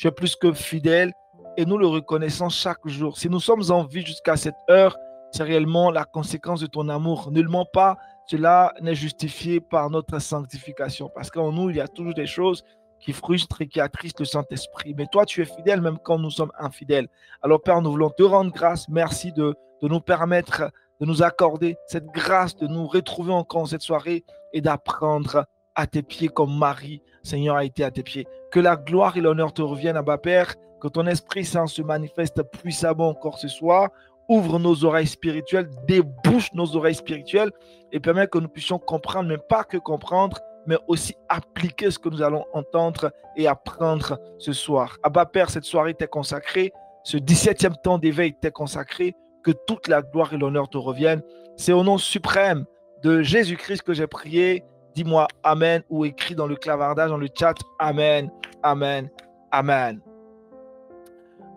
Tu es plus que fidèle et nous le reconnaissons chaque jour. Si nous sommes en vie jusqu'à cette heure, c'est réellement la conséquence de ton amour. Nullement pas, cela n'est justifié par notre sanctification. Parce qu'en nous, il y a toujours des choses qui frustrent et qui attristent le Saint-Esprit. Mais toi, tu es fidèle même quand nous sommes infidèles. Alors, Père, nous voulons te rendre grâce. Merci de nous permettre, de nous accorder cette grâce, de nous retrouver encore cette soirée et d'apprendre à tes pieds comme Marie, Seigneur, a été à tes pieds. Que la gloire et l'honneur te reviennent, Abba Père, que ton Esprit Saint se manifeste puissamment encore ce soir. Ouvre nos oreilles spirituelles, débouche nos oreilles spirituelles et permet que nous puissions comprendre, mais pas que comprendre, mais aussi appliquer ce que nous allons entendre et apprendre ce soir. Abba Père, cette soirée t'est consacrée, ce 17e temps d'éveil t'est consacré, que toute la gloire et l'honneur te reviennent. C'est au nom suprême de Jésus-Christ que j'ai prié. Dis-moi Amen ou écris dans le clavardage, dans le chat, Amen, Amen, Amen.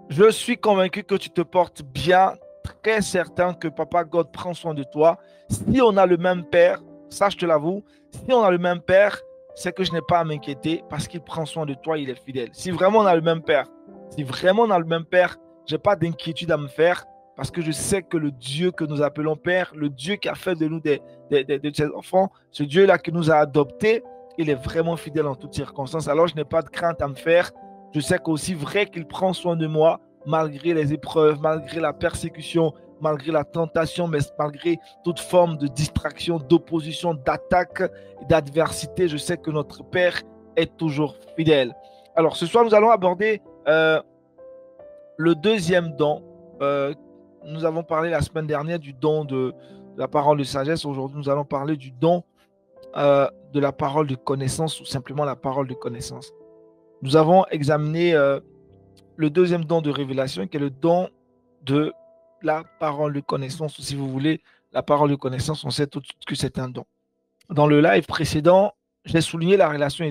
Je suis convaincu que tu te portes bien, très certain que Papa God prend soin de toi. Si on a le même Père, ça je te l'avoue, si on a le même Père, c'est que je n'ai pas à m'inquiéter parce qu'il prend soin de toi, il est fidèle. Si vraiment on a le même Père, je n'ai pas d'inquiétude à me faire parce que je sais que le Dieu que nous appelons Père, le Dieu qui a fait de nous de ses enfants, ce Dieu-là qui nous a adoptés, il est vraiment fidèle en toutes circonstances. Alors je n'ai pas de crainte à me faire. Je sais qu'aussi vrai qu'il prend soin de moi, malgré les épreuves, malgré la persécution, malgré la tentation, mais malgré toute forme de distraction, d'opposition, d'attaque, d'adversité, je sais que notre Père est toujours fidèle. Alors, ce soir, nous allons aborder le deuxième don. Nous avons parlé la semaine dernière du don de la parole de sagesse. Aujourd'hui, nous allons parler du don de la parole de connaissance ou simplement la parole de connaissance. Nous avons examiné le deuxième don de révélation qui est le don de la parole de connaissance, ou si vous voulez, la parole de connaissance, on sait tout de suite que c'est un don. Dans le live précédent, j'ai souligné la relation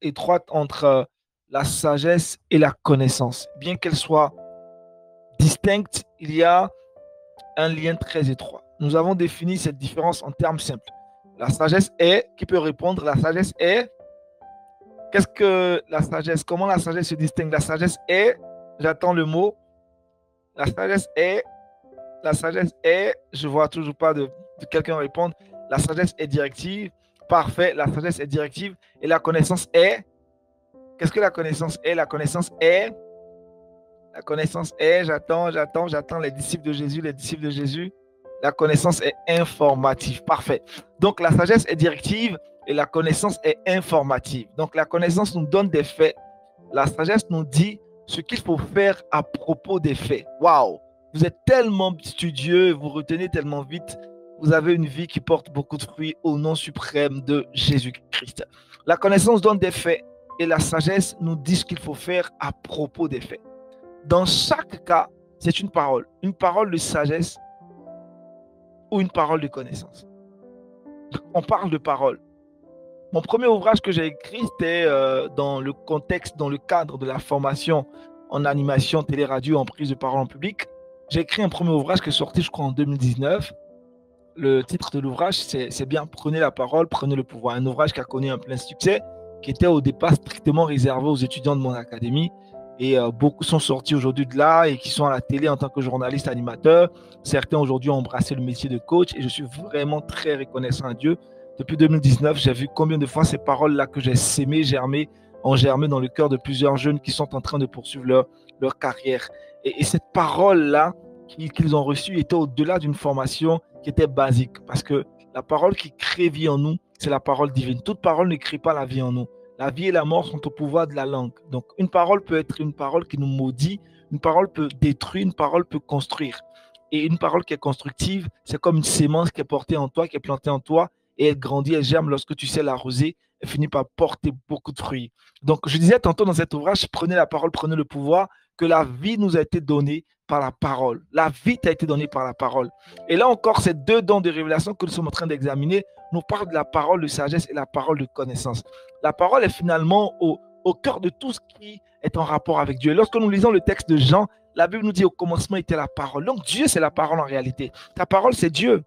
étroite entre la sagesse et la connaissance. Bien qu'elle soit distincte, il y a un lien très étroit. Nous avons défini cette différence en termes simples. La sagesse est, qui peut répondre, la sagesse est, qu'est-ce que la sagesse, comment la sagesse se distingue? La sagesse est, j'attends le mot, la sagesse est, je ne vois toujours pas de quelqu'un répondre, la sagesse est directive, parfait, la sagesse est directive, et la connaissance est, qu'est-ce que la connaissance est? La connaissance est, j'attends les disciples de Jésus, la connaissance est informative, parfait. Donc la sagesse est directive et la connaissance est informative. Donc la connaissance nous donne des faits, la sagesse nous dit ce qu'il faut faire à propos des faits. Waouh! Vous êtes tellement studieux, vous retenez tellement vite, vous avez une vie qui porte beaucoup de fruits au nom suprême de Jésus-Christ. La connaissance donne des faits et la sagesse nous dit ce qu'il faut faire à propos des faits. Dans chaque cas, c'est une parole de sagesse ou une parole de connaissance. On parle de parole. Mon premier ouvrage que j'ai écrit, c'était dans le contexte, dans le cadre de la formation en animation, télé-radio, en prise de parole en public. J'ai écrit un premier ouvrage qui est sorti, je crois, en 2019. Le titre de l'ouvrage, c'est bien « Prenez la parole, prenez le pouvoir ». Un ouvrage qui a connu un plein succès, qui était au départ strictement réservé aux étudiants de mon académie. Et beaucoup sont sortis aujourd'hui de là et qui sont à la télé en tant que journalistes animateurs. Certains aujourd'hui ont embrassé le métier de coach et je suis vraiment très reconnaissant à Dieu. Depuis 2019, j'ai vu combien de fois ces paroles-là que j'ai sémées, ont germé dans le cœur de plusieurs jeunes qui sont en train de poursuivre leur carrière. Et cette parole-là qu'ils ont reçue était au-delà d'une formation qui était basique. Parce que la parole qui crée vie en nous, c'est la parole divine. Toute parole ne crée pas la vie en nous. La vie et la mort sont au pouvoir de la langue. Donc, une parole peut être une parole qui nous maudit, une parole peut détruire, une parole peut construire. Et une parole qui est constructive, c'est comme une sémence qui est portée en toi, qui est plantée en toi, et elle grandit, elle germe lorsque tu sais l'arroser, elle finit par porter beaucoup de fruits. Donc, je disais tantôt dans cet ouvrage, prenez la parole, prenez le pouvoir, que la vie nous a été donnée par la parole. La vie t'a été donnée par la parole. Et là encore, ces deux dons de révélation que nous sommes en train d'examiner nous parlent de la parole de sagesse et la parole de connaissance. La parole est finalement au cœur de tout ce qui est en rapport avec Dieu. Et lorsque nous lisons le texte de Jean, la Bible nous dit au commencement était la parole. Donc Dieu, c'est la parole en réalité. Ta parole, c'est Dieu.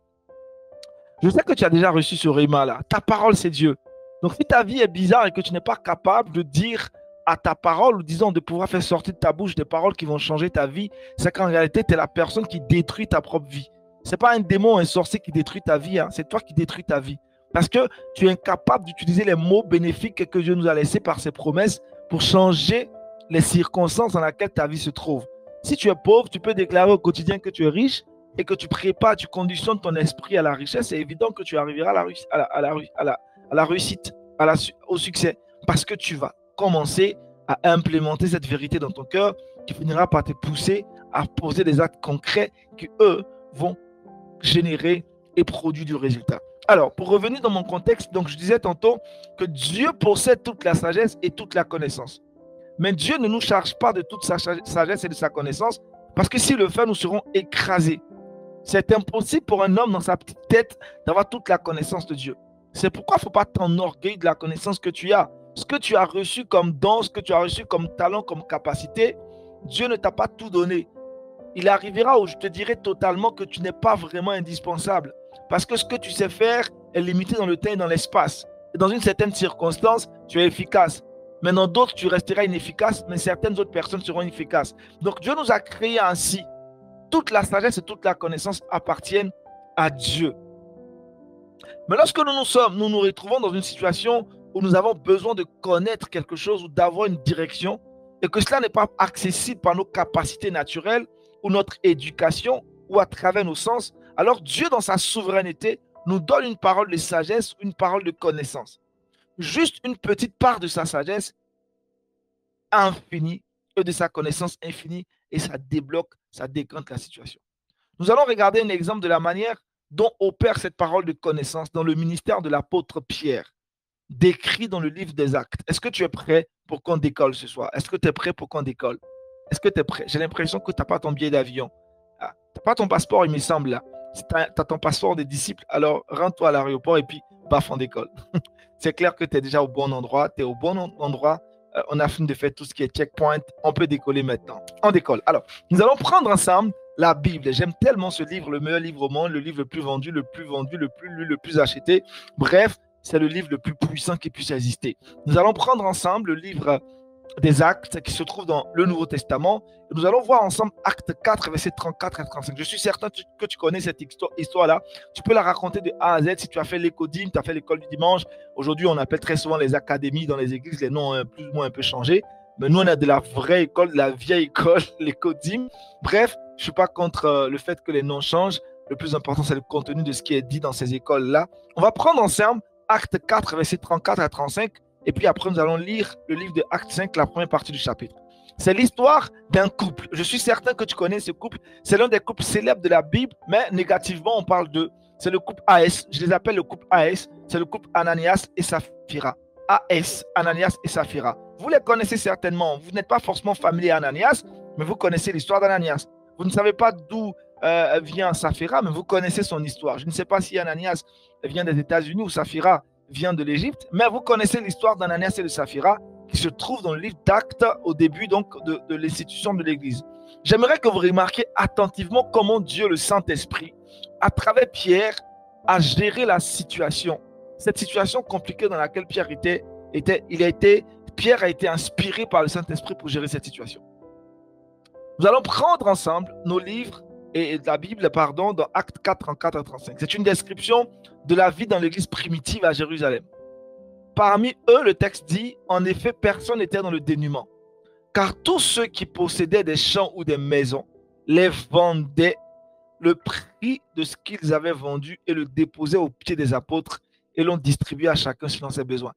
Je sais que tu as déjà reçu ce rhéma là. Ta parole, c'est Dieu. Donc si ta vie est bizarre et que tu n'es pas capable de dire à ta parole, ou disons de pouvoir faire sortir de ta bouche des paroles qui vont changer ta vie, c'est qu'en réalité, tu es la personne qui détruit ta propre vie. Ce n'est pas un démon, un sorcier qui détruit ta vie, hein. C'est toi qui détruis ta vie. Parce que tu es incapable d'utiliser les mots bénéfiques que Dieu nous a laissés par ses promesses pour changer les circonstances dans lesquelles ta vie se trouve. Si tu es pauvre, tu peux déclarer au quotidien que tu es riche et que tu prépares, tu conditionnes ton esprit à la richesse. C'est évident que tu arriveras à la réussite, au succès. Parce que tu vas commencer à implémenter cette vérité dans ton cœur qui finira par te pousser à poser des actes concrets qui, eux, vont générer et produire du résultat. Alors, pour revenir dans mon contexte, donc je disais tantôt que Dieu possède toute la sagesse et toute la connaissance. Mais Dieu ne nous charge pas de toute sa sagesse et de sa connaissance, parce que s'il le fait, nous serons écrasés. C'est impossible pour un homme dans sa petite tête d'avoir toute la connaissance de Dieu. C'est pourquoi il ne faut pas t'enorgueillir de la connaissance que tu as. Ce que tu as reçu comme don, ce que tu as reçu comme talent, comme capacité, Dieu ne t'a pas tout donné. Il arrivera où je te dirai totalement que tu n'es pas vraiment indispensable. Parce que ce que tu sais faire est limité dans le temps et dans l'espace. Et dans une certaine circonstance, tu es efficace. Mais dans d'autres, tu resteras inefficace, mais certaines autres personnes seront efficaces. Donc Dieu nous a créés ainsi. Toute la sagesse et toute la connaissance appartiennent à Dieu. Mais lorsque nous nous retrouvons dans une situation où nous avons besoin de connaître quelque chose ou d'avoir une direction, et que cela n'est pas accessible par nos capacités naturelles ou notre éducation ou à travers nos sens, alors Dieu, dans sa souveraineté, nous donne une parole de sagesse, une parole de connaissance. Juste une petite part de sa sagesse infinie et de sa connaissance infinie, et ça débloque, ça décante la situation. Nous allons regarder un exemple de la manière dont opère cette parole de connaissance dans le ministère de l'apôtre Pierre, décrit dans le livre des Actes. Est-ce que tu es prêt pour qu'on décolle ce soir? Est-ce que tu es prêt pour qu'on décolle? Est-ce que tu es prêt? J'ai l'impression que tu n'as pas ton billet d'avion. Ah, tu n'as pas ton passeport, il me semble, là. Si tu as ton passeport des disciples, alors rends-toi à l'aéroport et puis paf, on décolle. C'est clair que tu es déjà au bon endroit. Tu es au bon endroit. On a fini de faire tout ce qui est checkpoint. On peut décoller maintenant. On décolle. Alors, nous allons prendre ensemble la Bible. J'aime tellement ce livre, le meilleur livre au monde, le livre le plus vendu, le plus lu, le plus acheté. Bref, c'est le livre le plus puissant qui puisse exister. Nous allons prendre ensemble le livre des Actes qui se trouve dans le Nouveau Testament. Nous allons voir ensemble Acte 4, versets 34 et 35. Je suis certain que tu connais cette histoire-là. Tu peux la raconter de A à Z si tu as fait l'écodime, tu as fait l'école du dimanche. Aujourd'hui, on appelle très souvent les académies dans les églises, les noms ont plus ou moins un peu changé. Mais nous, on a de la vraie école, de la vieille école, l'écodime. Bref, je ne suis pas contre le fait que les noms changent. Le plus important, c'est le contenu de ce qui est dit dans ces écoles-là. On va prendre ensemble Acte 4, versets 34 à 35. Et puis après, nous allons lire le livre de Acte 5, la première partie du chapitre. C'est l'histoire d'un couple. Je suis certain que tu connais ce couple. C'est l'un des couples célèbres de la Bible, mais négativement, on parle d'eux. C'est le couple AS. Je les appelle le couple AS. C'est le couple Ananias et Saphira. AS, Ananias et Saphira. Vous les connaissez certainement. Vous n'êtes pas forcément familier à Ananias, mais vous connaissez l'histoire d'Ananias. Vous ne savez pas d'où vient Saphira, mais vous connaissez son histoire. Je ne sais pas si Ananias vient des États-Unis ou Saphira vient de l'Égypte, mais vous connaissez l'histoire d'Ananias et de Saphira qui se trouve dans le livre d'Actes au début donc de l'institution de l'Église. J'aimerais que vous remarquiez attentivement comment Dieu, le Saint-Esprit, à travers Pierre, a géré la situation. Cette situation compliquée dans laquelle Pierre Pierre a été inspiré par le Saint-Esprit pour gérer cette situation. Nous allons prendre ensemble nos livres et la Bible, pardon, dans Actes 4, 34 à 35. C'est une description de la vie dans l'église primitive à Jérusalem. Parmi eux, le texte dit, en effet, personne n'était dans le dénuement, car tous ceux qui possédaient des champs ou des maisons les vendaient le prix de ce qu'ils avaient vendu et le déposaient aux pieds des apôtres et l'ont distribué à chacun selon ses besoins.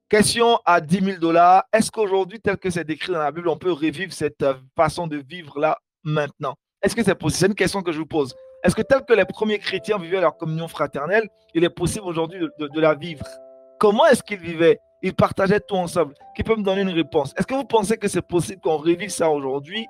Question à 10 000 $. Est-ce qu'aujourd'hui, tel que c'est décrit dans la Bible, on peut revivre cette façon de vivre là maintenant? Est-ce que c'est possible? C'est une question que je vous pose. Est-ce que tel que les premiers chrétiens vivaient leur communion fraternelle, il est possible aujourd'hui de la vivre? Comment est-ce qu'ils vivaient? Ils partageaient tout ensemble. Qui peut me donner une réponse? Est-ce que vous pensez que c'est possible qu'on revive ça aujourd'hui?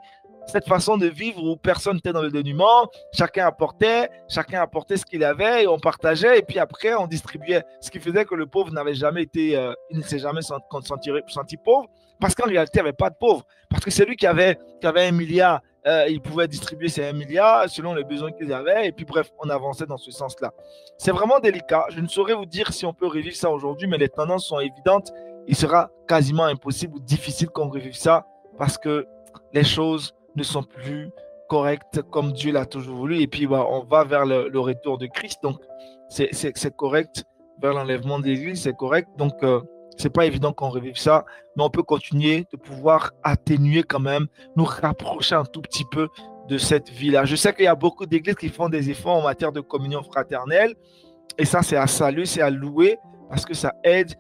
Cette façon de vivre où personne n'était dans le dénuement, chacun apportait ce qu'il avait et on partageait et puis après on distribuait. Ce qui faisait que le pauvre n'avait jamais été, il ne s'est jamais senti pauvre parce qu'en réalité il n'y avait pas de pauvre. Parce que celui qui avait 1 milliard, il pouvait distribuer ces 1 milliard selon les besoins qu'ils avaient et puis bref, on avançait dans ce sens-là. C'est vraiment délicat. Je ne saurais vous dire si on peut revivre ça aujourd'hui, mais les tendances sont évidentes il sera quasiment impossible ou difficile qu'on revive ça parce que les choses ne sont plus correctes comme Dieu l'a toujours voulu. Et puis, on va vers le retour de Christ. Donc, c'est correct. Vers l'enlèvement de l'Église, c'est correct. Donc, c'est pas évident qu'on revive ça, mais on peut continuer de pouvoir atténuer quand même, nous rapprocher un tout petit peu de cette vie-là. Je sais qu'il y a beaucoup d'églises qui font des efforts en matière de communion fraternelle, et ça, c'est à saluer, c'est à louer, parce que ça aide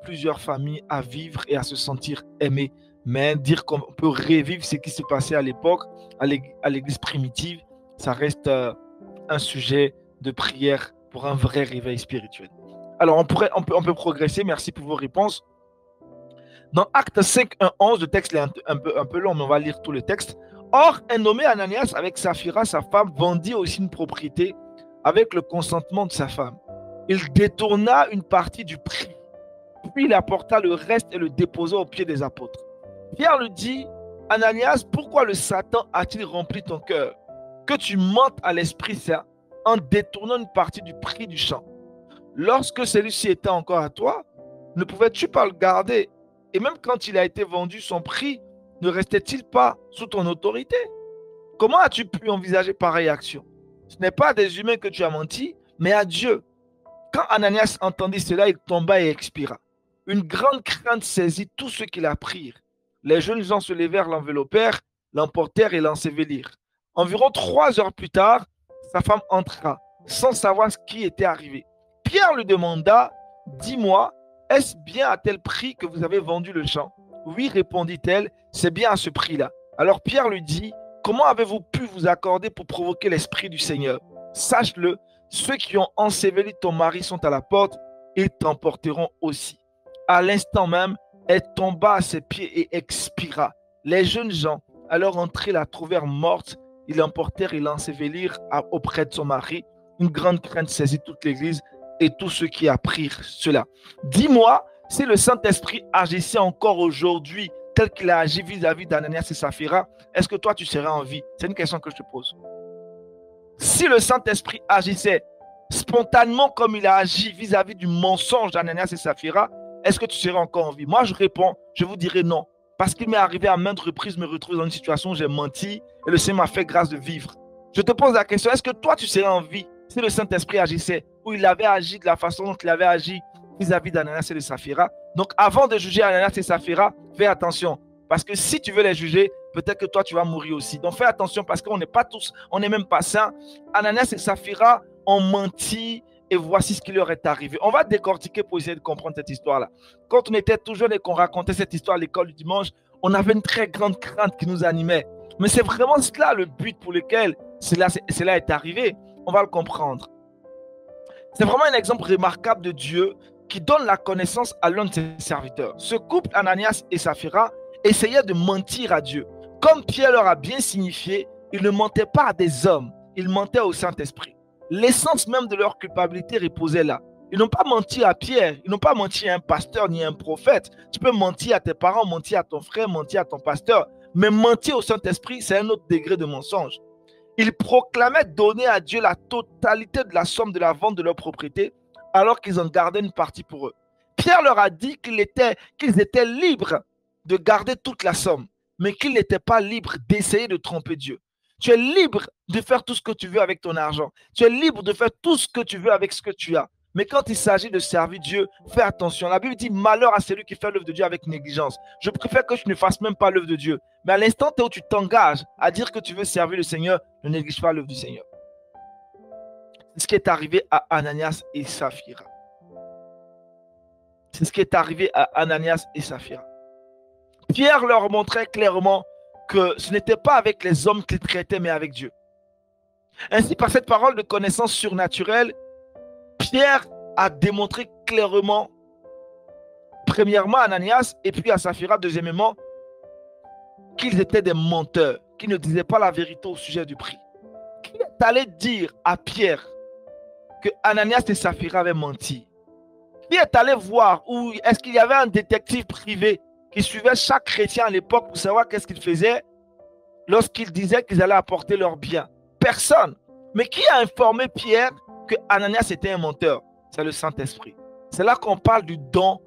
plusieurs familles à vivre et à se sentir aimées. Mais dire qu'on peut revivre ce qui se passait à l'époque, à l'église primitive, ça reste un sujet de prière pour un vrai réveil spirituel. Alors, on peut progresser. Merci pour vos réponses. Dans Acte 5, 1, 11, le texte est un peu long, mais on va lire tout le texte. Or, un nommé Ananias, avec Saphira, sa femme, vendit aussi une propriété avec le consentement de sa femme. Il détourna une partie du prix, puis il apporta le reste et le déposa aux pieds des apôtres. Pierre lui dit, Ananias, pourquoi le Satan a-t-il rempli ton cœur, que tu mentes à l'Esprit Saint en détournant une partie du prix du champ? Lorsque celui-ci était encore à toi, ne pouvais-tu pas le garder? Et même quand il a été vendu, son prix ne restait-il pas sous ton autorité? Comment as-tu pu envisager pareille action? Ce n'est pas à des humains que tu as menti, mais à Dieu. Quand Ananias entendit cela, il tomba et expira. Une grande crainte saisit tous ceux qui la prirent. Les jeunes gens se levèrent, l'enveloppèrent, l'emportèrent et l'ensevelirent. Environ 3 heures plus tard, sa femme entra, sans savoir ce qui était arrivé. Pierre lui demanda, « Dis-moi, est-ce bien à tel prix que vous avez vendu le champ? » Oui, répondit-elle, c'est bien à ce prix-là. Alors Pierre lui dit, « Comment avez-vous pu vous accorder pour provoquer l'Esprit du Seigneur? Sache-le, ceux qui ont enseveli ton mari sont à la porte, ils t'emporteront aussi. » À l'instant même, elle tomba à ses pieds et expira. Les jeunes gens, alors entrés, la trouvèrent morte. Ils l'emportèrent et l'ensevelirent auprès de son mari. Une grande crainte saisit toute l'Église et tous ceux qui apprirent cela. Dis-moi, si le Saint-Esprit agissait encore aujourd'hui tel qu'il a agi vis-à-vis d'Ananias et Saphira, est-ce que toi tu serais en vie? C'est une question que je te pose. Si le Saint-Esprit agissait spontanément comme il a agi vis-à-vis du mensonge d'Ananias et Saphira, est-ce que tu serais encore en vie? Moi, je réponds, je vous dirais non. Parce qu'il m'est arrivé à maintes reprises de me retrouver dans une situation où j'ai menti et le Seigneur m'a fait grâce de vivre. Je te pose la question, est-ce que toi, tu serais en vie si le Saint-Esprit agissait ou il avait agi de la façon dont il avait agi vis-à-vis d'Ananias et de Saphira? Donc, avant de juger Ananias et Saphira, fais attention. Parce que si tu veux les juger, peut-être que toi, tu vas mourir aussi. Donc, fais attention parce qu'on n'est pas tous, on n'est même pas saints. Ananias et Saphira ont menti et voici ce qui leur est arrivé. On va décortiquer pour essayer de comprendre cette histoire-là. Quand on était tout jeune et qu'on racontait cette histoire à l'école du dimanche, on avait une très grande crainte qui nous animait. Mais c'est vraiment cela le but pour lequel cela est arrivé. On va le comprendre. C'est vraiment un exemple remarquable de Dieu qui donne la connaissance à l'un de ses serviteurs. Ce couple, Ananias et Saphira, essayait de mentir à Dieu. Comme Pierre leur a bien signifié, ils ne mentaient pas à des hommes, ils mentaient au Saint-Esprit. L'essence même de leur culpabilité reposait là. Ils n'ont pas menti à Pierre, ils n'ont pas menti à un pasteur ni à un prophète. Tu peux mentir à tes parents, mentir à ton frère, mentir à ton pasteur, mais mentir au Saint-Esprit, c'est un autre degré de mensonge. Ils proclamaient donner à Dieu la totalité de la somme de la vente de leur propriété, alors qu'ils en gardaient une partie pour eux. Pierre leur a dit qu'ils étaient libres de garder toute la somme, mais qu'ils n'étaient pas libres d'essayer de tromper Dieu. Tu es libre de faire tout ce que tu veux avec ton argent. Tu es libre de faire tout ce que tu veux avec ce que tu as. Mais quand il s'agit de servir Dieu, fais attention. La Bible dit malheur à celui qui fait l'œuvre de Dieu avec négligence. Je préfère que tu ne fasses même pas l'œuvre de Dieu. Mais à l'instant où tu t'engages à dire que tu veux servir le Seigneur, ne néglige pas l'œuvre du Seigneur. C'est ce qui est arrivé à Ananias et Saphira. C'est ce qui est arrivé à Ananias et Saphira. Pierre leur montrait clairement que ce n'était pas avec les hommes qu'ils traitaient, mais avec Dieu. Ainsi, par cette parole de connaissance surnaturelle, Pierre a démontré clairement, premièrement à Ananias et puis à Saphira, deuxièmement, qu'ils étaient des menteurs, qu'ils ne disaient pas la vérité au sujet du prix. Qui est allé dire à Pierre que Ananias et Saphira avaient menti? Qui est allé voir, ou est-ce qu'il y avait un détective privé qui suivait chaque chrétien à l'époque pour savoir qu'est-ce qu'il faisait lorsqu'ils disaient qu'ils allaient apporter leurs biens? Personne. Mais qui a informé Pierre que Ananias était un menteur? C'est le Saint-Esprit. C'est là qu'on parle du don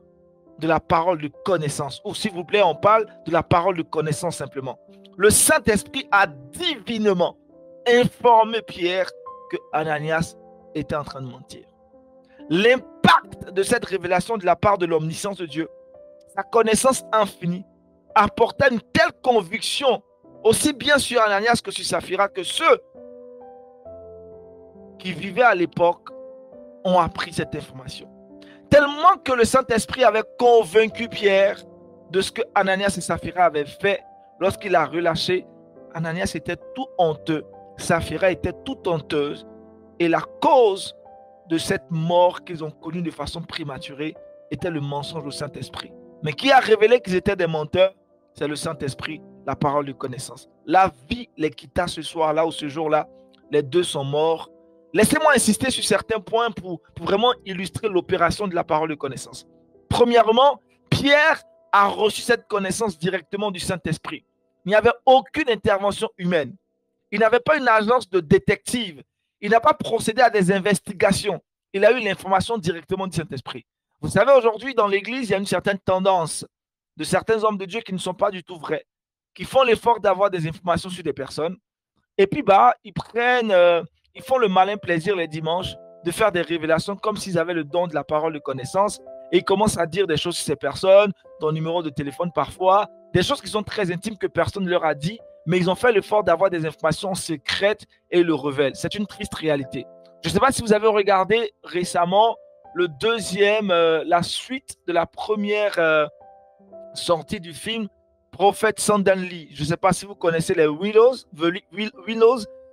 de la parole de connaissance. Ou s'il vous plaît, on parle de la parole de connaissance simplement. Le Saint-Esprit a divinement informé Pierre que Ananias était en train de mentir. L'impact de cette révélation de la part de l'omniscience de Dieu, sa connaissance infinie, apporta une telle conviction aussi bien sur Ananias que sur Saphira que ceux qui vivaient à l'époque ont appris cette information. Tellement que le Saint-Esprit avait convaincu Pierre de ce que Ananias et Saphira avaient fait lorsqu'il a relâché. Ananias était tout honteux, Saphira était toute honteuse et la cause de cette mort qu'ils ont connue de façon prématurée était le mensonge au Saint-Esprit. Mais qui a révélé qu'ils étaient des menteurs? C'est le Saint-Esprit, la parole de connaissance. La vie les quitta ce soir-là ou ce jour-là. Les deux sont morts. Laissez-moi insister sur certains points pour vraiment illustrer l'opération de la parole de connaissance. Premièrement, Pierre a reçu cette connaissance directement du Saint-Esprit. Il n'y avait aucune intervention humaine. Il n'avait pas une agence de détective. Il n'a pas procédé à des investigations. Il a eu l'information directement du Saint-Esprit. Vous savez, aujourd'hui, dans l'Église, il y a une certaine tendance de certains hommes de Dieu qui ne sont pas du tout vrais, qui font l'effort d'avoir des informations sur des personnes. Et puis, ils font le malin plaisir les dimanches de faire des révélations comme s'ils avaient le don de la parole de connaissance. Et ils commencent à dire des choses sur ces personnes, ton numéro de téléphone parfois, des choses qui sont très intimes que personne ne leur a dit, mais ils ont fait l'effort d'avoir des informations secrètes et le révèlent. C'est une triste réalité. Je ne sais pas si vous avez regardé récemment la suite de la première sortie du film Prophète Suddenly. Je ne sais pas si vous connaissez les Willows.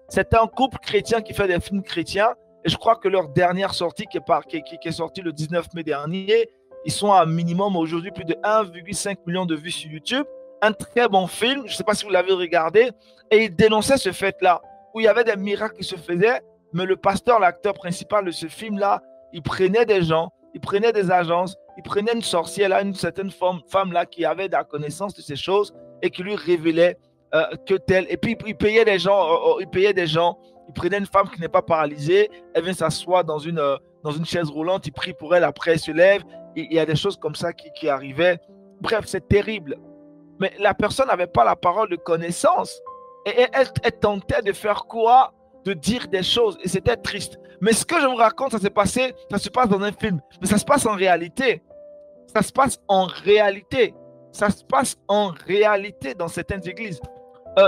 C'est un couple chrétien qui fait des films chrétiens. Et je crois que leur dernière sortie, qui est sortie le 19 mai dernier, ils sont à un minimum aujourd'hui plus de 1,5 million de vues sur YouTube. Un très bon film. Je ne sais pas si vous l'avez regardé. Et ils dénonçaient ce fait-là, où il y avait des miracles qui se faisaient. Mais le pasteur, l'acteur principal de ce film-là, il prenait des gens, il prenait des agences, il prenait une sorcière, là, une certaine femme-là qui avait la connaissance de ces choses et qui lui révélait que telle. Et puis, il payait des gens, il prenait une femme qui n'est pas paralysée, elle vient s'asseoir dans une chaise roulante, il prie pour elle, après elle se lève. Il y a des choses comme ça qui arrivaient. Bref, c'est terrible. Mais la personne n'avait pas la parole de connaissance. Et elle tentait de faire quoi? De dire des choses. Et c'était triste. Mais ce que je vous raconte, ça se passe dans un film. Mais ça se passe en réalité. Ça se passe en réalité. Ça se passe en réalité dans certaines églises.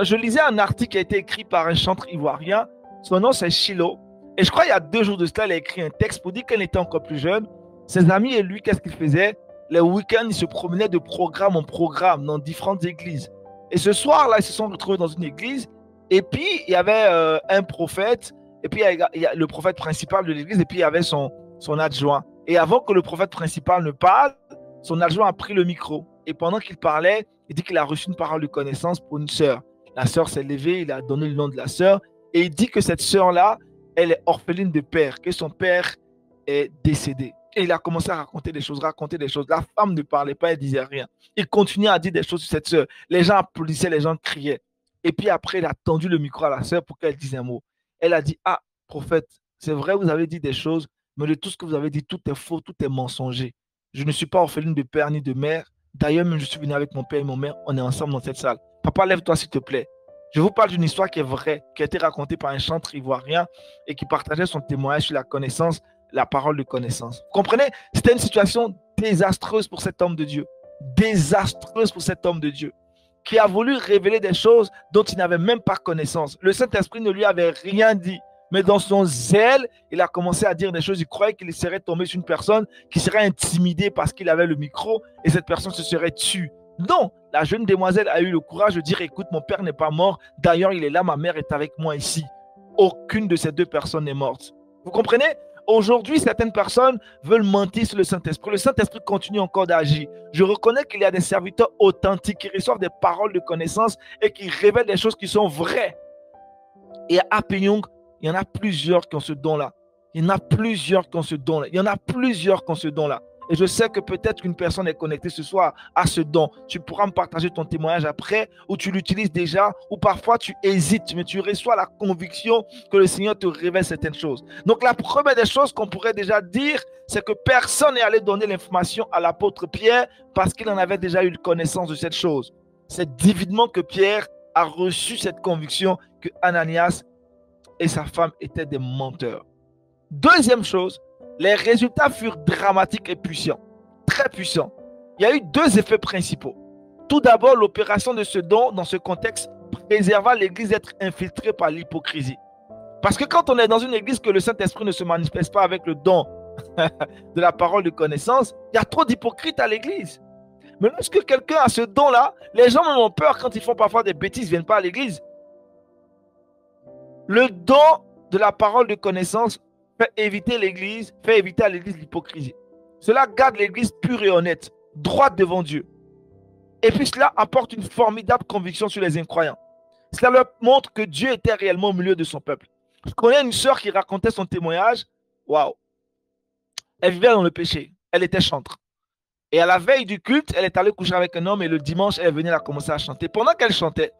Je lisais un article qui a été écrit par un chantre ivoirien. Son nom, c'est Chilo. Et je crois qu'il y a 2 jours de cela, il a écrit un texte pour dire qu'elle était encore plus jeune. Ses amis et lui, qu'est-ce qu'ils faisaient? Les week-ends, ils se promenaient de programme en programme dans différentes églises. Et ce soir-là, ils se sont retrouvés dans une église. Et puis, il y avait un prophète. Et puis, il y a le prophète principal de l'église. Et puis, il y avait son adjoint. Et avant que le prophète principal ne parle, son adjoint a pris le micro. Et pendant qu'il parlait, il dit qu'il a reçu une parole de connaissance pour une sœur. La sœur s'est levée, il a donné le nom de la sœur. Et il dit que cette sœur-là, elle est orpheline de père, que son père est décédé. Et il a commencé à raconter des choses. La femme ne parlait pas, elle disait rien. Il continuait à dire des choses sur cette sœur. Les gens applaudissaient, les gens criaient. Et puis après, il a tendu le micro à la sœur pour qu'elle dise un mot. Elle a dit, ah, prophète, c'est vrai, vous avez dit des choses, mais de tout ce que vous avez dit, tout est faux, tout est mensonger. Je ne suis pas orpheline de père ni de mère. D'ailleurs, même je suis venu avec mon père et mon mère, on est ensemble dans cette salle. Papa, lève-toi s'il te plaît. Je vous parle d'une histoire qui est vraie, qui a été racontée par un chantre ivoirien et qui partageait son témoignage sur la connaissance, la parole de connaissance. Vous comprenez? C'était une situation désastreuse pour cet homme de Dieu. Désastreuse pour cet homme de Dieu qui a voulu révéler des choses dont il n'avait même pas connaissance. Le Saint-Esprit ne lui avait rien dit. Mais dans son zèle, il a commencé à dire des choses. Il croyait qu'il serait tombé sur une personne qui serait intimidée parce qu'il avait le micro et cette personne se serait tue. Non, la jeune demoiselle a eu le courage de dire, écoute, mon père n'est pas mort. D'ailleurs, il est là, ma mère est avec moi ici. Aucune de ces 2 personnes n'est morte. Vous comprenez? Aujourd'hui, certaines personnes veulent mentir sur le Saint-Esprit. Le Saint-Esprit continue encore d'agir. Je reconnais qu'il y a des serviteurs authentiques qui reçoivent des paroles de connaissance et qui révèlent des choses qui sont vraies. Et à Pyongyang, il y en a plusieurs qui ont ce don-là. Il y en a plusieurs qui ont ce don-là. Et je sais que peut-être qu'une personne est connectée ce soir à ce don. Tu pourras me partager ton témoignage après, ou tu l'utilises déjà, ou parfois tu hésites, mais tu reçois la conviction que le Seigneur te révèle certaines choses. Donc la première des choses qu'on pourrait déjà dire, c'est que personne n'est allé donner l'information à l'apôtre Pierre parce qu'il en avait déjà eu connaissance de cette chose. C'est divinement que Pierre a reçu cette conviction que Ananias et sa femme étaient des menteurs. Deuxième chose, les résultats furent dramatiques et puissants, très puissants. Il y a eu deux effets principaux. Tout d'abord, l'opération de ce don, dans ce contexte, préserva l'Église d'être infiltrée par l'hypocrisie. Parce que quand on est dans une Église que le Saint-Esprit ne se manifeste pas avec le don de la parole de connaissance, il y a trop d'hypocrites à l'Église. Mais lorsque quelqu'un a ce don-là, les gens ont peur quand ils font parfois des bêtises, ils ne viennent pas à l'Église. Le don de la parole de connaissance fait éviter à l'Église l'hypocrisie. Cela garde l'Église pure et honnête, droite devant Dieu. Et puis cela apporte une formidable conviction sur les incroyants. Cela leur montre que Dieu était réellement au milieu de son peuple. Je connais une sœur qui racontait son témoignage. Waouh! Elle vivait dans le péché. Elle était chantre. Et à la veille du culte, elle est allée coucher avec un homme et le dimanche, elle venait à commencer à chanter. Pendant qu'elle chantait,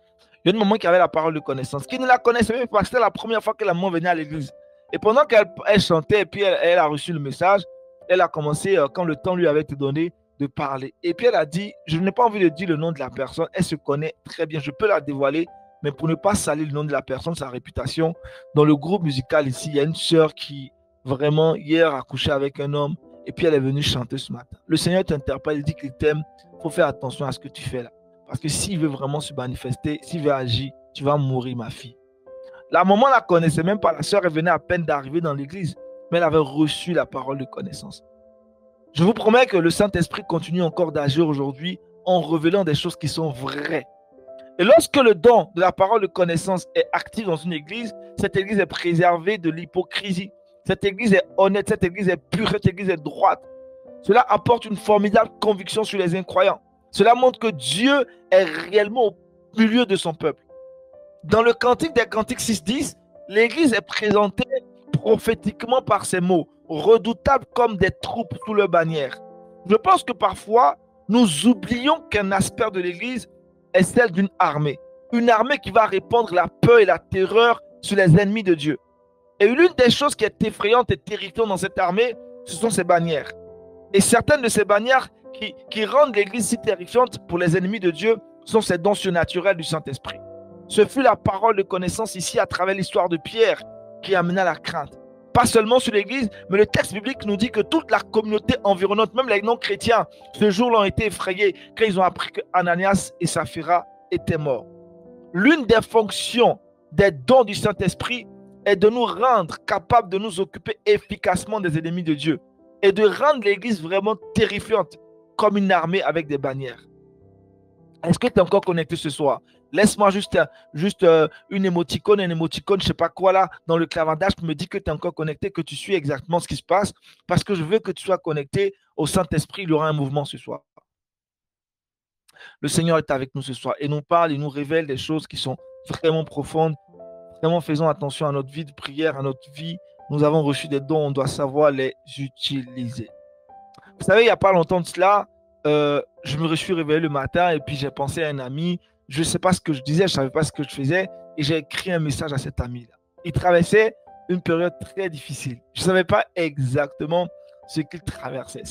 il y a une maman qui avait la parole de connaissance, qui ne la connaissait même pas, c'était la première fois que la maman venait à l'église. Et pendant qu'elle chantait, et puis elle a reçu le message, elle a commencé, quand le temps lui avait été donné, de parler. Et puis elle a dit, je n'ai pas envie de dire le nom de la personne, elle se connaît très bien, je peux la dévoiler, mais pour ne pas salir le nom de la personne, sa réputation, dans le groupe musical ici, il y a une sœur qui, vraiment, hier, a couché avec un homme, et puis elle est venue chanter ce matin. Le Seigneur t'interpelle, il dit qu'il t'aime, il faut faire attention à ce que tu fais là. Parce que s'il veut vraiment se manifester, s'il veut agir, tu vas mourir, ma fille. La maman ne la connaissait même pas. La sœur, elle venait à peine d'arriver dans l'église, mais elle avait reçu la parole de connaissance. Je vous promets que le Saint-Esprit continue encore d'agir aujourd'hui en révélant des choses qui sont vraies. Et lorsque le don de la parole de connaissance est actif dans une église, cette église est préservée de l'hypocrisie. Cette église est honnête, cette église est pure, cette église est droite. Cela apporte une formidable conviction sur les incroyants. Cela montre que Dieu est réellement au milieu de son peuple. Dans le Cantique des Cantiques 6.10, l'Église est présentée prophétiquement par ces mots, redoutables comme des troupes sous leur bannière. Je pense que parfois, nous oublions qu'un aspect de l'Église est celle d'une armée. Une armée qui va répandre la peur et la terreur sur les ennemis de Dieu. Et l'une des choses qui est effrayante et terrifiante dans cette armée, ce sont ces bannières. Et certaines de ces bannières qui rendent l'Église si terrifiante pour les ennemis de Dieu sont ces dons surnaturels du Saint-Esprit. Ce fut la parole de connaissance ici à travers l'histoire de Pierre qui amena la crainte. Pas seulement sur l'Église, mais le texte biblique nous dit que toute la communauté environnante, même les non-chrétiens, ce jour-là ont été effrayés quand ils ont appris que Ananias et Saphira étaient morts. L'une des fonctions des dons du Saint-Esprit est de nous rendre capables de nous occuper efficacement des ennemis de Dieu et de rendre l'Église vraiment terrifiante comme une armée avec des bannières. Est-ce que tu es encore connecté ce soir? Laisse-moi juste une émoticône, je ne sais pas quoi là, dans le clavardage qui me dit que tu es encore connecté, que tu suis exactement ce qui se passe, parce que je veux que tu sois connecté au Saint-Esprit. Il y aura un mouvement ce soir. Le Seigneur est avec nous ce soir et nous parle, il nous révèle des choses qui sont vraiment profondes. Vraiment, faisons attention à notre vie de prière, à notre vie. Nous avons reçu des dons, on doit savoir les utiliser. Vous savez, il n'y a pas longtemps de cela, je me suis réveillé le matin et puis j'ai pensé à un ami. Je ne sais pas ce que je disais, je ne savais pas ce que je faisais et j'ai écrit un message à cet ami-là. Il traversait une période très difficile. Je ne savais pas exactement ce qu'il traversait.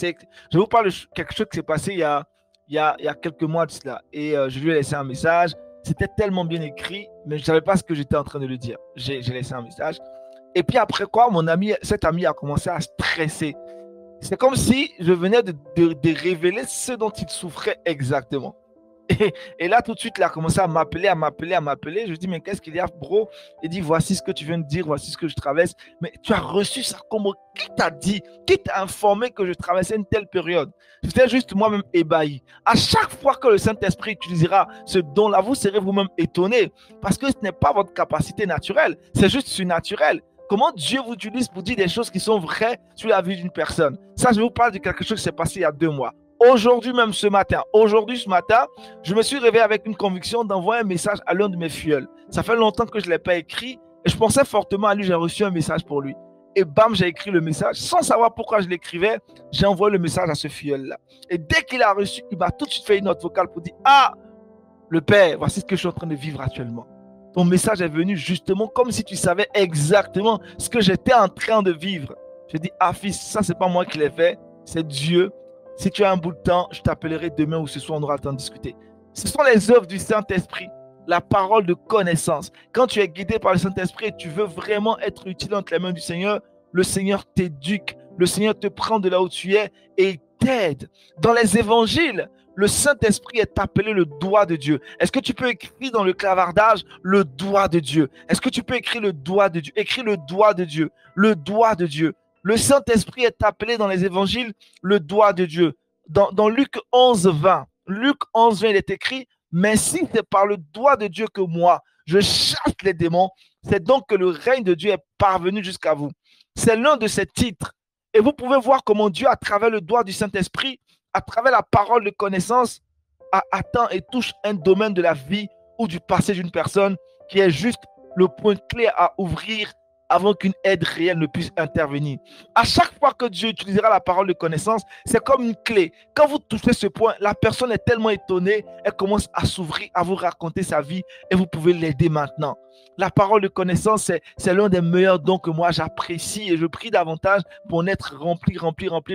Je vous parle de quelque chose qui s'est passé il y a quelques mois de cela et je lui ai laissé un message. C'était tellement bien écrit, mais je ne savais pas ce que j'étais en train de lui dire. J'ai laissé un message. Et puis après quoi, cet ami a commencé à stresser. C'est comme si je venais de révéler ce dont il souffrait exactement. Et là, tout de suite, il a commencé à m'appeler. Je lui dis, mais qu'est-ce qu'il y a, bro? Il dit, voici ce que tu viens de dire, voici ce que je traverse. Mais tu as reçu ça comment? Qui t'a dit? Qui t'a informé que je traversais une telle période? J'étais juste moi-même ébahi. À chaque fois que le Saint-Esprit utilisera ce don-là, vous serez vous-même étonné. Parce que ce n'est pas votre capacité naturelle, c'est juste surnaturel. Comment Dieu vous utilise pour dire des choses qui sont vraies sur la vie d'une personne. Ça, je vous parle de quelque chose qui s'est passé il y a 2 mois. Aujourd'hui même ce matin, je me suis réveillé avec une conviction d'envoyer un message à l'un de mes filleuls. Ça fait longtemps que je ne l'ai pas écrit et je pensais fortement à lui, j'ai reçu un message pour lui. Et bam, j'ai écrit le message. Sans savoir pourquoi je l'écrivais, j'ai envoyé le message à ce filleul-là. Et dès qu'il a reçu, il m'a tout de suite fait une note vocale pour dire « Ah, le père, voici ce que je suis en train de vivre actuellement. Ton message est venu justement comme si tu savais exactement ce que j'étais en train de vivre. » Je dis « Ah fils, ça c'est pas moi qui l'ai fait, c'est Dieu. Si tu as un bout de temps, je t'appellerai demain ou ce soir, on aura le temps de discuter. » Ce sont les œuvres du Saint-Esprit, la parole de connaissance. Quand tu es guidé par le Saint-Esprit et tu veux vraiment être utile entre les mains du Seigneur, le Seigneur t'éduque, le Seigneur te prend de là où tu es et il t'aide. Dans les évangiles, le Saint-Esprit est appelé le doigt de Dieu. Est-ce que tu peux écrire dans le clavardage le doigt de Dieu? Est-ce que tu peux écrire le doigt de Dieu? Écris le doigt de Dieu, le doigt de Dieu. Le Saint-Esprit est appelé dans les évangiles le doigt de Dieu. Dans Luc 11, 20, Luc 11, 20, il est écrit « Mais si c'est par le doigt de Dieu que moi, je chasse les démons, c'est donc que le règne de Dieu est parvenu jusqu'à vous. » C'est l'un de ces titres. Et vous pouvez voir comment Dieu, à travers le doigt du Saint-Esprit, à travers la parole de connaissance, atteint et touche un domaine de la vie ou du passé d'une personne qui est juste le point clé à ouvrir avant qu'une aide réelle ne puisse intervenir. À chaque fois que Dieu utilisera la parole de connaissance, c'est comme une clé. Quand vous touchez ce point, la personne est tellement étonnée, elle commence à s'ouvrir, à vous raconter sa vie et vous pouvez l'aider maintenant. La parole de connaissance, c'est l'un des meilleurs dons que moi j'apprécie et je prie davantage pour en être rempli.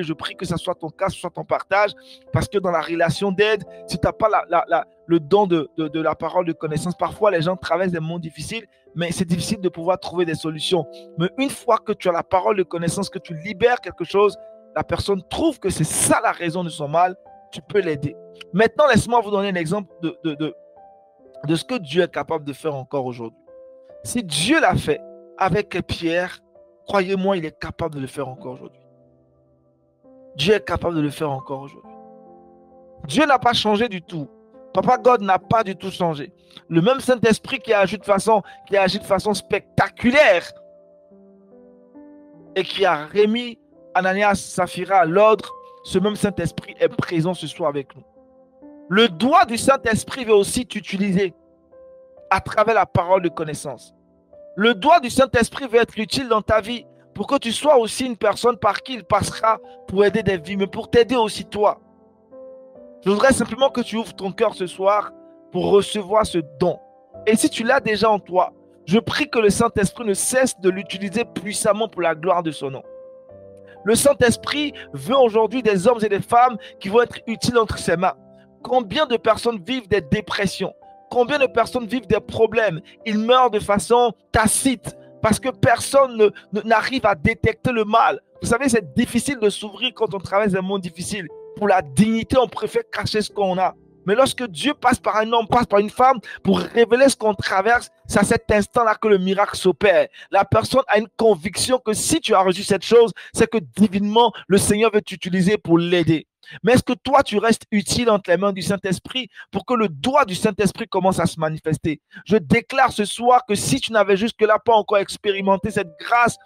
Je prie que ce soit ton cas, ce soit ton partage, parce que dans la relation d'aide, si tu n'as pas le don de la parole de connaissance, parfois les gens traversent des moments difficiles, mais c'est difficile de pouvoir trouver des solutions. Mais une fois que tu as la parole de connaissance, que tu libères quelque chose, la personne trouve que c'est ça la raison de son mal, tu peux l'aider. Maintenant, laisse-moi vous donner un exemple de ce que Dieu est capable de faire encore aujourd'hui. Si Dieu l'a fait avec Pierre, croyez-moi, il est capable de le faire encore aujourd'hui. Dieu est capable de le faire encore aujourd'hui. Dieu n'a pas changé du tout. Papa God n'a pas du tout changé. Le même Saint-Esprit qui a agi de façon spectaculaire et qui a remis Ananias, Saphira à l'ordre, ce même Saint-Esprit est présent ce soir avec nous. Le doigt du Saint-Esprit veut aussi t'utiliser à travers la parole de connaissance. Le doigt du Saint-Esprit veut être utile dans ta vie pour que tu sois aussi une personne par qui il passera pour aider des vies, mais pour t'aider aussi toi. Je voudrais simplement que tu ouvres ton cœur ce soir pour recevoir ce don. Et si tu l'as déjà en toi, je prie que le Saint-Esprit ne cesse de l'utiliser puissamment pour la gloire de son nom. Le Saint-Esprit veut aujourd'hui des hommes et des femmes qui vont être utiles entre ses mains. Combien de personnes vivent des dépressions? Combien de personnes vivent des problèmes? Ils meurent de façon tacite parce que personne n'arrive à détecter le mal. Vous savez, c'est difficile de s'ouvrir quand on traverse un monde difficile. Pour la dignité, on préfère cacher ce qu'on a. Mais lorsque Dieu passe par un homme, passe par une femme pour révéler ce qu'on traverse, c'est à cet instant-là que le miracle s'opère. La personne a une conviction que si tu as reçu cette chose, c'est que divinement, le Seigneur veut t'utiliser pour l'aider. Mais est-ce que toi, tu restes utile entre les mains du Saint-Esprit pour que le doigt du Saint-Esprit commence à se manifester? Je déclare ce soir que si tu n'avais jusque-là pas encore expérimenté cette grâce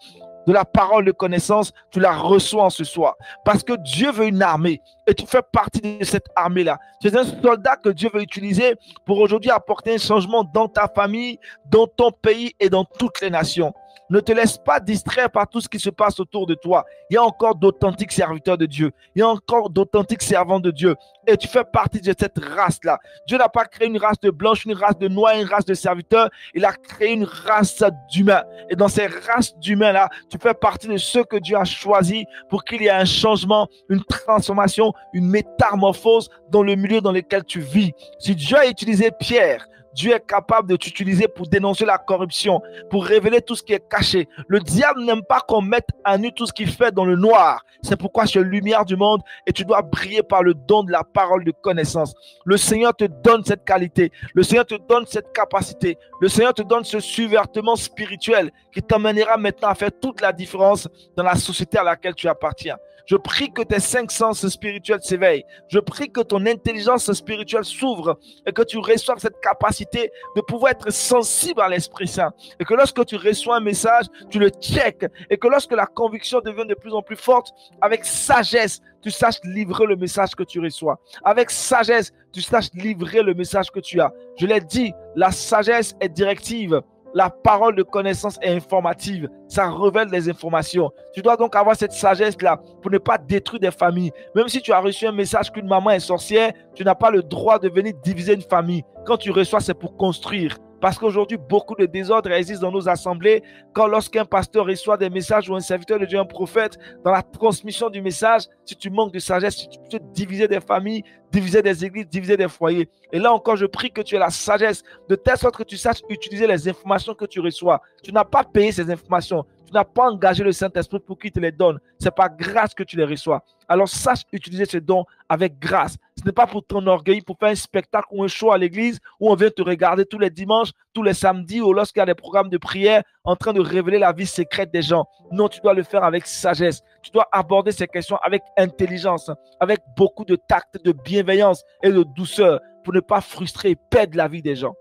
de la parole de connaissance, tu la reçois en ce soir. Parce que Dieu veut une armée et tu fais partie de cette armée-là. Tu es un soldat que Dieu veut utiliser pour aujourd'hui apporter un changement dans ta famille, dans ton pays et dans toutes les nations. Ne te laisse pas distraire par tout ce qui se passe autour de toi. Il y a encore d'authentiques serviteurs de Dieu. Il y a encore d'authentiques servants de Dieu. Et tu fais partie de cette race-là. Dieu n'a pas créé une race de blanches, une race de noirs, une race de serviteurs. Il a créé une race d'humains. Et dans ces races d'humains-là, tu fais partie de ceux que Dieu a choisis pour qu'il y ait un changement, une transformation, une métamorphose dans le milieu dans lequel tu vis. Si Dieu a utilisé Pierre, Dieu est capable de t'utiliser pour dénoncer la corruption, pour révéler tout ce qui est caché. Le diable n'aime pas qu'on mette à nu tout ce qu'il fait dans le noir. C'est pourquoi tu es lumière du monde et tu dois briller par le don de la parole de connaissance. Le Seigneur te donne cette qualité. Le Seigneur te donne cette capacité. Le Seigneur te donne ce suvertement spirituel qui t'emmènera maintenant à faire toute la différence dans la société à laquelle tu appartiens. Je prie que tes 5 sens spirituels s'éveillent. Je prie que ton intelligence spirituelle s'ouvre et que tu reçoives cette capacité de pouvoir être sensible à l'Esprit Saint. Et que lorsque tu reçois un message, tu le checkes. Et que lorsque la conviction devient de plus en plus forte, avec sagesse, tu saches livrer le message que tu reçois. Avec sagesse, tu saches livrer le message que tu as. Je l'ai dit, la sagesse est directive. La parole de connaissance est informative. Ça révèle des informations. Tu dois donc avoir cette sagesse-là pour ne pas détruire des familles. Même si tu as reçu un message qu'une maman est sorcière, tu n'as pas le droit de venir diviser une famille. Quand tu reçois, c'est pour construire. Parce qu'aujourd'hui, beaucoup de désordre existe dans nos assemblées. Lorsqu'un pasteur reçoit des messages ou un serviteur de Dieu, un prophète, dans la transmission du message, si tu manques de sagesse, si tu peux diviser des familles, diviser des églises, diviser des foyers. Et là encore, je prie que tu aies la sagesse de telle sorte que tu saches utiliser les informations que tu reçois. Tu n'as pas payé ces informations. Tu n'as pas engagé le Saint-Esprit pour qu'il te les donne. C'est par grâce que tu les reçois. Alors sache utiliser ce don avec grâce. Ce n'est pas pour ton orgueil, pour faire un spectacle ou un show à l'église où on vient te regarder tous les dimanches, tous les samedis ou lorsqu'il y a des programmes de prière en train de révéler la vie secrète des gens. Non, tu dois le faire avec sagesse. Tu dois aborder ces questions avec intelligence, avec beaucoup de tact, de bienveillance et de douceur pour ne pas frustrer et perdre la vie des gens.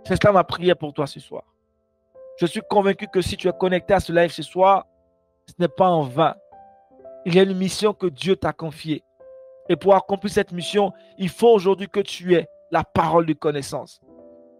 C'est cela ma prière pour toi ce soir. Je suis convaincu que si tu es connecté à ce live ce soir, ce n'est pas en vain. Il y a une mission que Dieu t'a confiée. Et pour accomplir cette mission, il faut aujourd'hui que tu aies la parole de connaissance.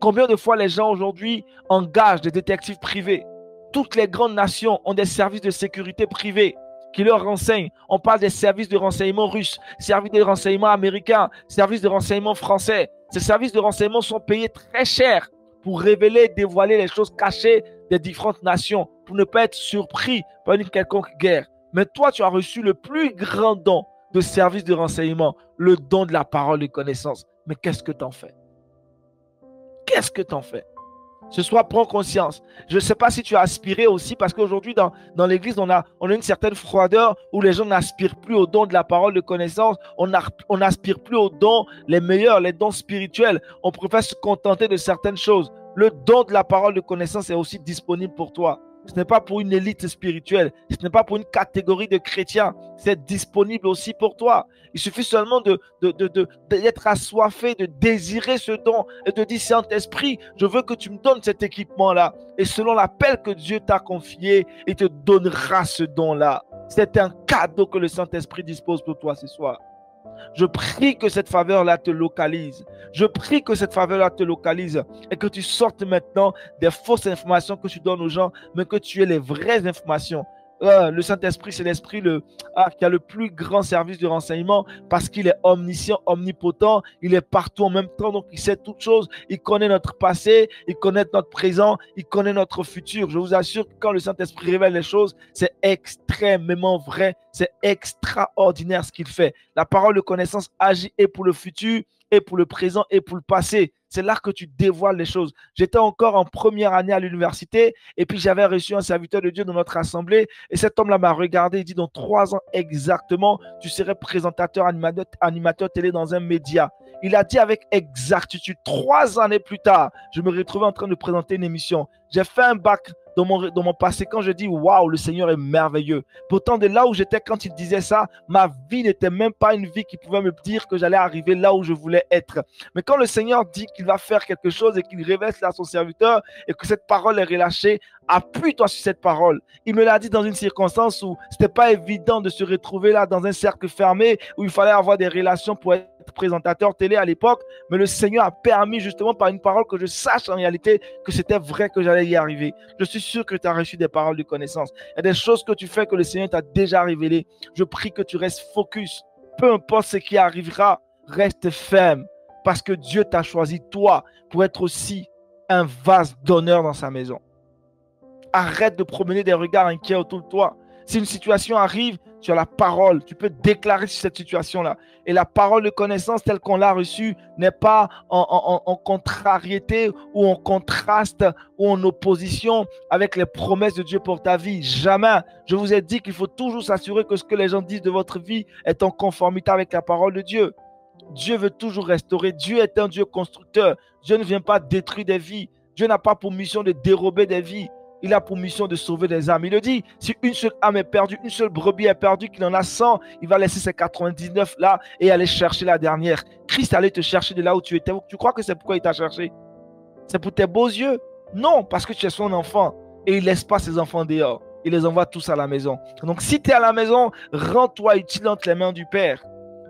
Combien de fois les gens aujourd'hui engagent des détectives privés? Toutes les grandes nations ont des services de sécurité privés qui leur renseignent. On parle des services de renseignement russes, services de renseignement américains, services de renseignement français. Ces services de renseignement sont payés très cher pour révéler et dévoiler les choses cachées des différentes nations, pour ne pas être surpris par une quelconque guerre. Mais toi, tu as reçu le plus grand don de service de renseignement, le don de la parole de connaissance. Mais qu'est-ce que tu en fais? Qu'est-ce que tu en fais? Ce soir, prends conscience. Je ne sais pas si tu as aspiré aussi, parce qu'aujourd'hui, dans l'église, on a une certaine froideur où les gens n'aspirent plus aux dons de la parole de connaissance. On n'aspire plus aux dons les meilleurs, les dons spirituels. On préfère se contenter de certaines choses. Le don de la parole de connaissance est aussi disponible pour toi. Ce n'est pas pour une élite spirituelle. Ce n'est pas pour une catégorie de chrétiens. C'est disponible aussi pour toi. Il suffit seulement d'être assoiffé, de désirer ce don et de dire, Saint-Esprit, je veux que tu me donnes cet équipement-là. Et selon l'appel que Dieu t'a confié, il te donnera ce don-là. C'est un cadeau que le Saint-Esprit dispose pour toi ce soir. Je prie que cette faveur-là te localise. Je prie que cette faveur-là te localise et que tu sortes maintenant des fausses informations que tu donnes aux gens, mais que tu aies les vraies informations. Le Saint-Esprit, c'est l'Esprit qui a le plus grand service de renseignement parce qu'il est omniscient, omnipotent, il est partout en même temps, donc il sait toutes choses, il connaît notre passé, il connaît notre présent, il connaît notre futur. Je vous assure que quand le Saint-Esprit révèle les choses, c'est extrêmement vrai, c'est extraordinaire ce qu'il fait. La parole de connaissance agit et pour le futur, et pour le présent, et pour le passé. C'est là que tu dévoiles les choses. J'étais encore en première année à l'université et puis j'avais reçu un serviteur de Dieu dans notre assemblée et cet homme-là m'a regardé, il dit dans 3 ans exactement, tu serais présentateur, animateur télé dans un média. Il a dit avec exactitude, 3 années plus tard, je me retrouvais en train de présenter une émission. J'ai fait un bac dans mon passé quand je dis waouh, le Seigneur est merveilleux. Pourtant, de là où j'étais quand il disait ça, ma vie n'était même pas une vie qui pouvait me dire que j'allais arriver là où je voulais être. Mais quand le Seigneur dit qu'il va faire quelque chose et qu'il révèle cela à son serviteur et que cette parole est relâchée, appuie-toi sur cette parole. Il me l'a dit dans une circonstance où ce n'était pas évident de se retrouver là dans un cercle fermé où il fallait avoir des relations pour être présentateur télé à l'époque, mais le Seigneur a permis justement par une parole que je sache en réalité que c'était vrai que j'allais y arriver. Je suis sûr que tu as reçu des paroles de connaissance. Il y a des choses que tu fais que le Seigneur t'a déjà révélées. Je prie que tu restes focus. Peu importe ce qui arrivera, reste ferme parce que Dieu t'a choisi toi pour être aussi un vase d'honneur dans sa maison. Arrête de promener des regards inquiets autour de toi. Si une situation arrive, tu as la parole. Tu peux déclarer sur cette situation-là. Et la parole de connaissance telle qu'on l'a reçue n'est pas en contrariété ou en contraste ou en opposition avec les promesses de Dieu pour ta vie. Jamais. Je vous ai dit qu'il faut toujours s'assurer que ce que les gens disent de votre vie est en conformité avec la parole de Dieu. Dieu veut toujours restaurer. Dieu est un Dieu constructeur. Dieu ne vient pas détruire des vies. Dieu n'a pas pour mission de dérober des vies. Il a pour mission de sauver des âmes. Il le dit, si une seule âme est perdue, une seule brebis est perdue, qu'il en a 100, il va laisser ses 99 là et aller chercher la dernière. Christ allait te chercher de là où tu étais. Tu crois que c'est pourquoi il t'a cherché? C'est pour tes beaux yeux? Non, parce que tu es son enfant et il ne laisse pas ses enfants dehors. Il les envoie tous à la maison. Donc si tu es à la maison, rends-toi utile entre les mains du Père.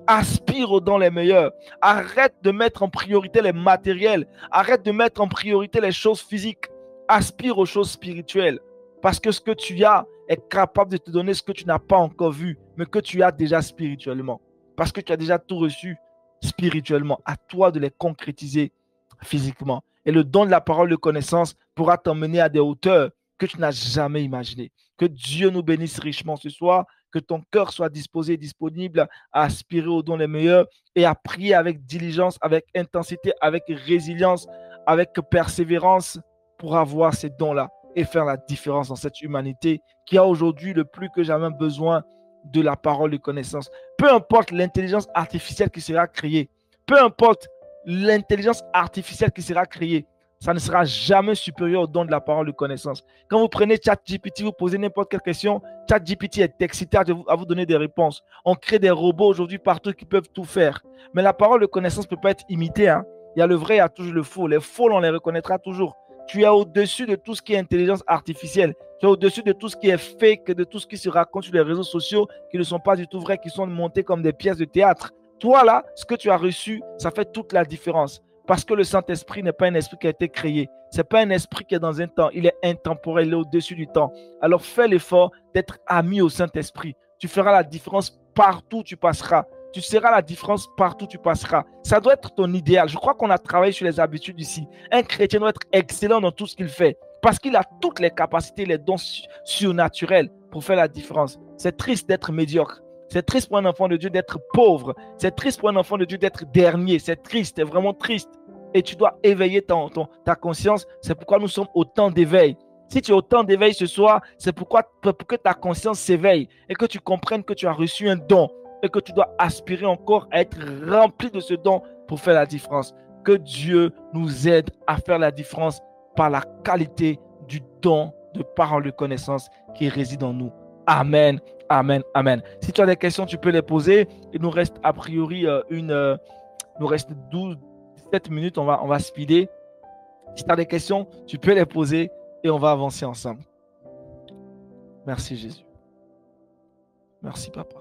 Aspire aux dons les meilleurs. Arrête de mettre en priorité les matériels. Arrête de mettre en priorité les choses physiques. Aspire aux choses spirituelles. Parce que ce que tu as est capable de te donner ce que tu n'as pas encore vu, mais que tu as déjà spirituellement. Parce que tu as déjà tout reçu spirituellement. À toi de les concrétiser physiquement. Et le don de la parole de connaissance pourra t'emmener à des hauteurs que tu n'as jamais imaginées. Que Dieu nous bénisse richement ce soir, que ton cœur soit disposé et disponible à aspirer aux dons les meilleurs et à prier avec diligence, avec intensité, avec résilience, avec persévérance pour avoir ces dons-là et faire la différence dans cette humanité qui a aujourd'hui le plus que jamais besoin de la parole de connaissance. Peu importe l'intelligence artificielle qui sera créée, peu importe l'intelligence artificielle qui sera créée, ça ne sera jamais supérieur au don de la parole de connaissance. Quand vous prenez ChatGPT, vous posez n'importe quelle question, ChatGPT est excité à vous donner des réponses. On crée des robots aujourd'hui partout qui peuvent tout faire. Mais la parole de connaissance ne peut pas être imitée. Hein. Il y a le vrai, il y a toujours le faux. Les faux, on les reconnaîtra toujours. Tu es au-dessus de tout ce qui est intelligence artificielle. Tu es au-dessus de tout ce qui est fake, de tout ce qui se raconte sur les réseaux sociaux, qui ne sont pas du tout vrais, qui sont montés comme des pièces de théâtre. Toi, là, ce que tu as reçu, ça fait toute la différence. Parce que le Saint-Esprit n'est pas un esprit qui a été créé. Ce n'est pas un esprit qui est dans un temps. Il est intemporel, il est au-dessus du temps. Alors fais l'effort d'être ami au Saint-Esprit. Tu feras la différence partout où tu passeras. Tu seras la différence partout où tu passeras. Ça doit être ton idéal. Je crois qu'on a travaillé sur les habitudes ici. Un chrétien doit être excellent dans tout ce qu'il fait. Parce qu'il a toutes les capacités, les dons surnaturels pour faire la différence. C'est triste d'être médiocre. C'est triste pour un enfant de Dieu d'être pauvre. C'est triste pour un enfant de Dieu d'être dernier. C'est triste, c'est vraiment triste. Et tu dois éveiller ta conscience. C'est pourquoi nous sommes au temps d'éveil. Si tu es au temps d'éveil ce soir, c'est pour que ta conscience s'éveille et que tu comprennes que tu as reçu un don et que tu dois aspirer encore à être rempli de ce don pour faire la différence. Que Dieu nous aide à faire la différence par la qualité du don de parole de connaissance qui réside en nous. Amen, amen, amen. Si tu as des questions, tu peux les poser. Il nous reste a priori nous reste 17 minutes. On va speeder. Si tu as des questions, tu peux les poser et on va avancer ensemble. Merci Jésus. Merci Papa.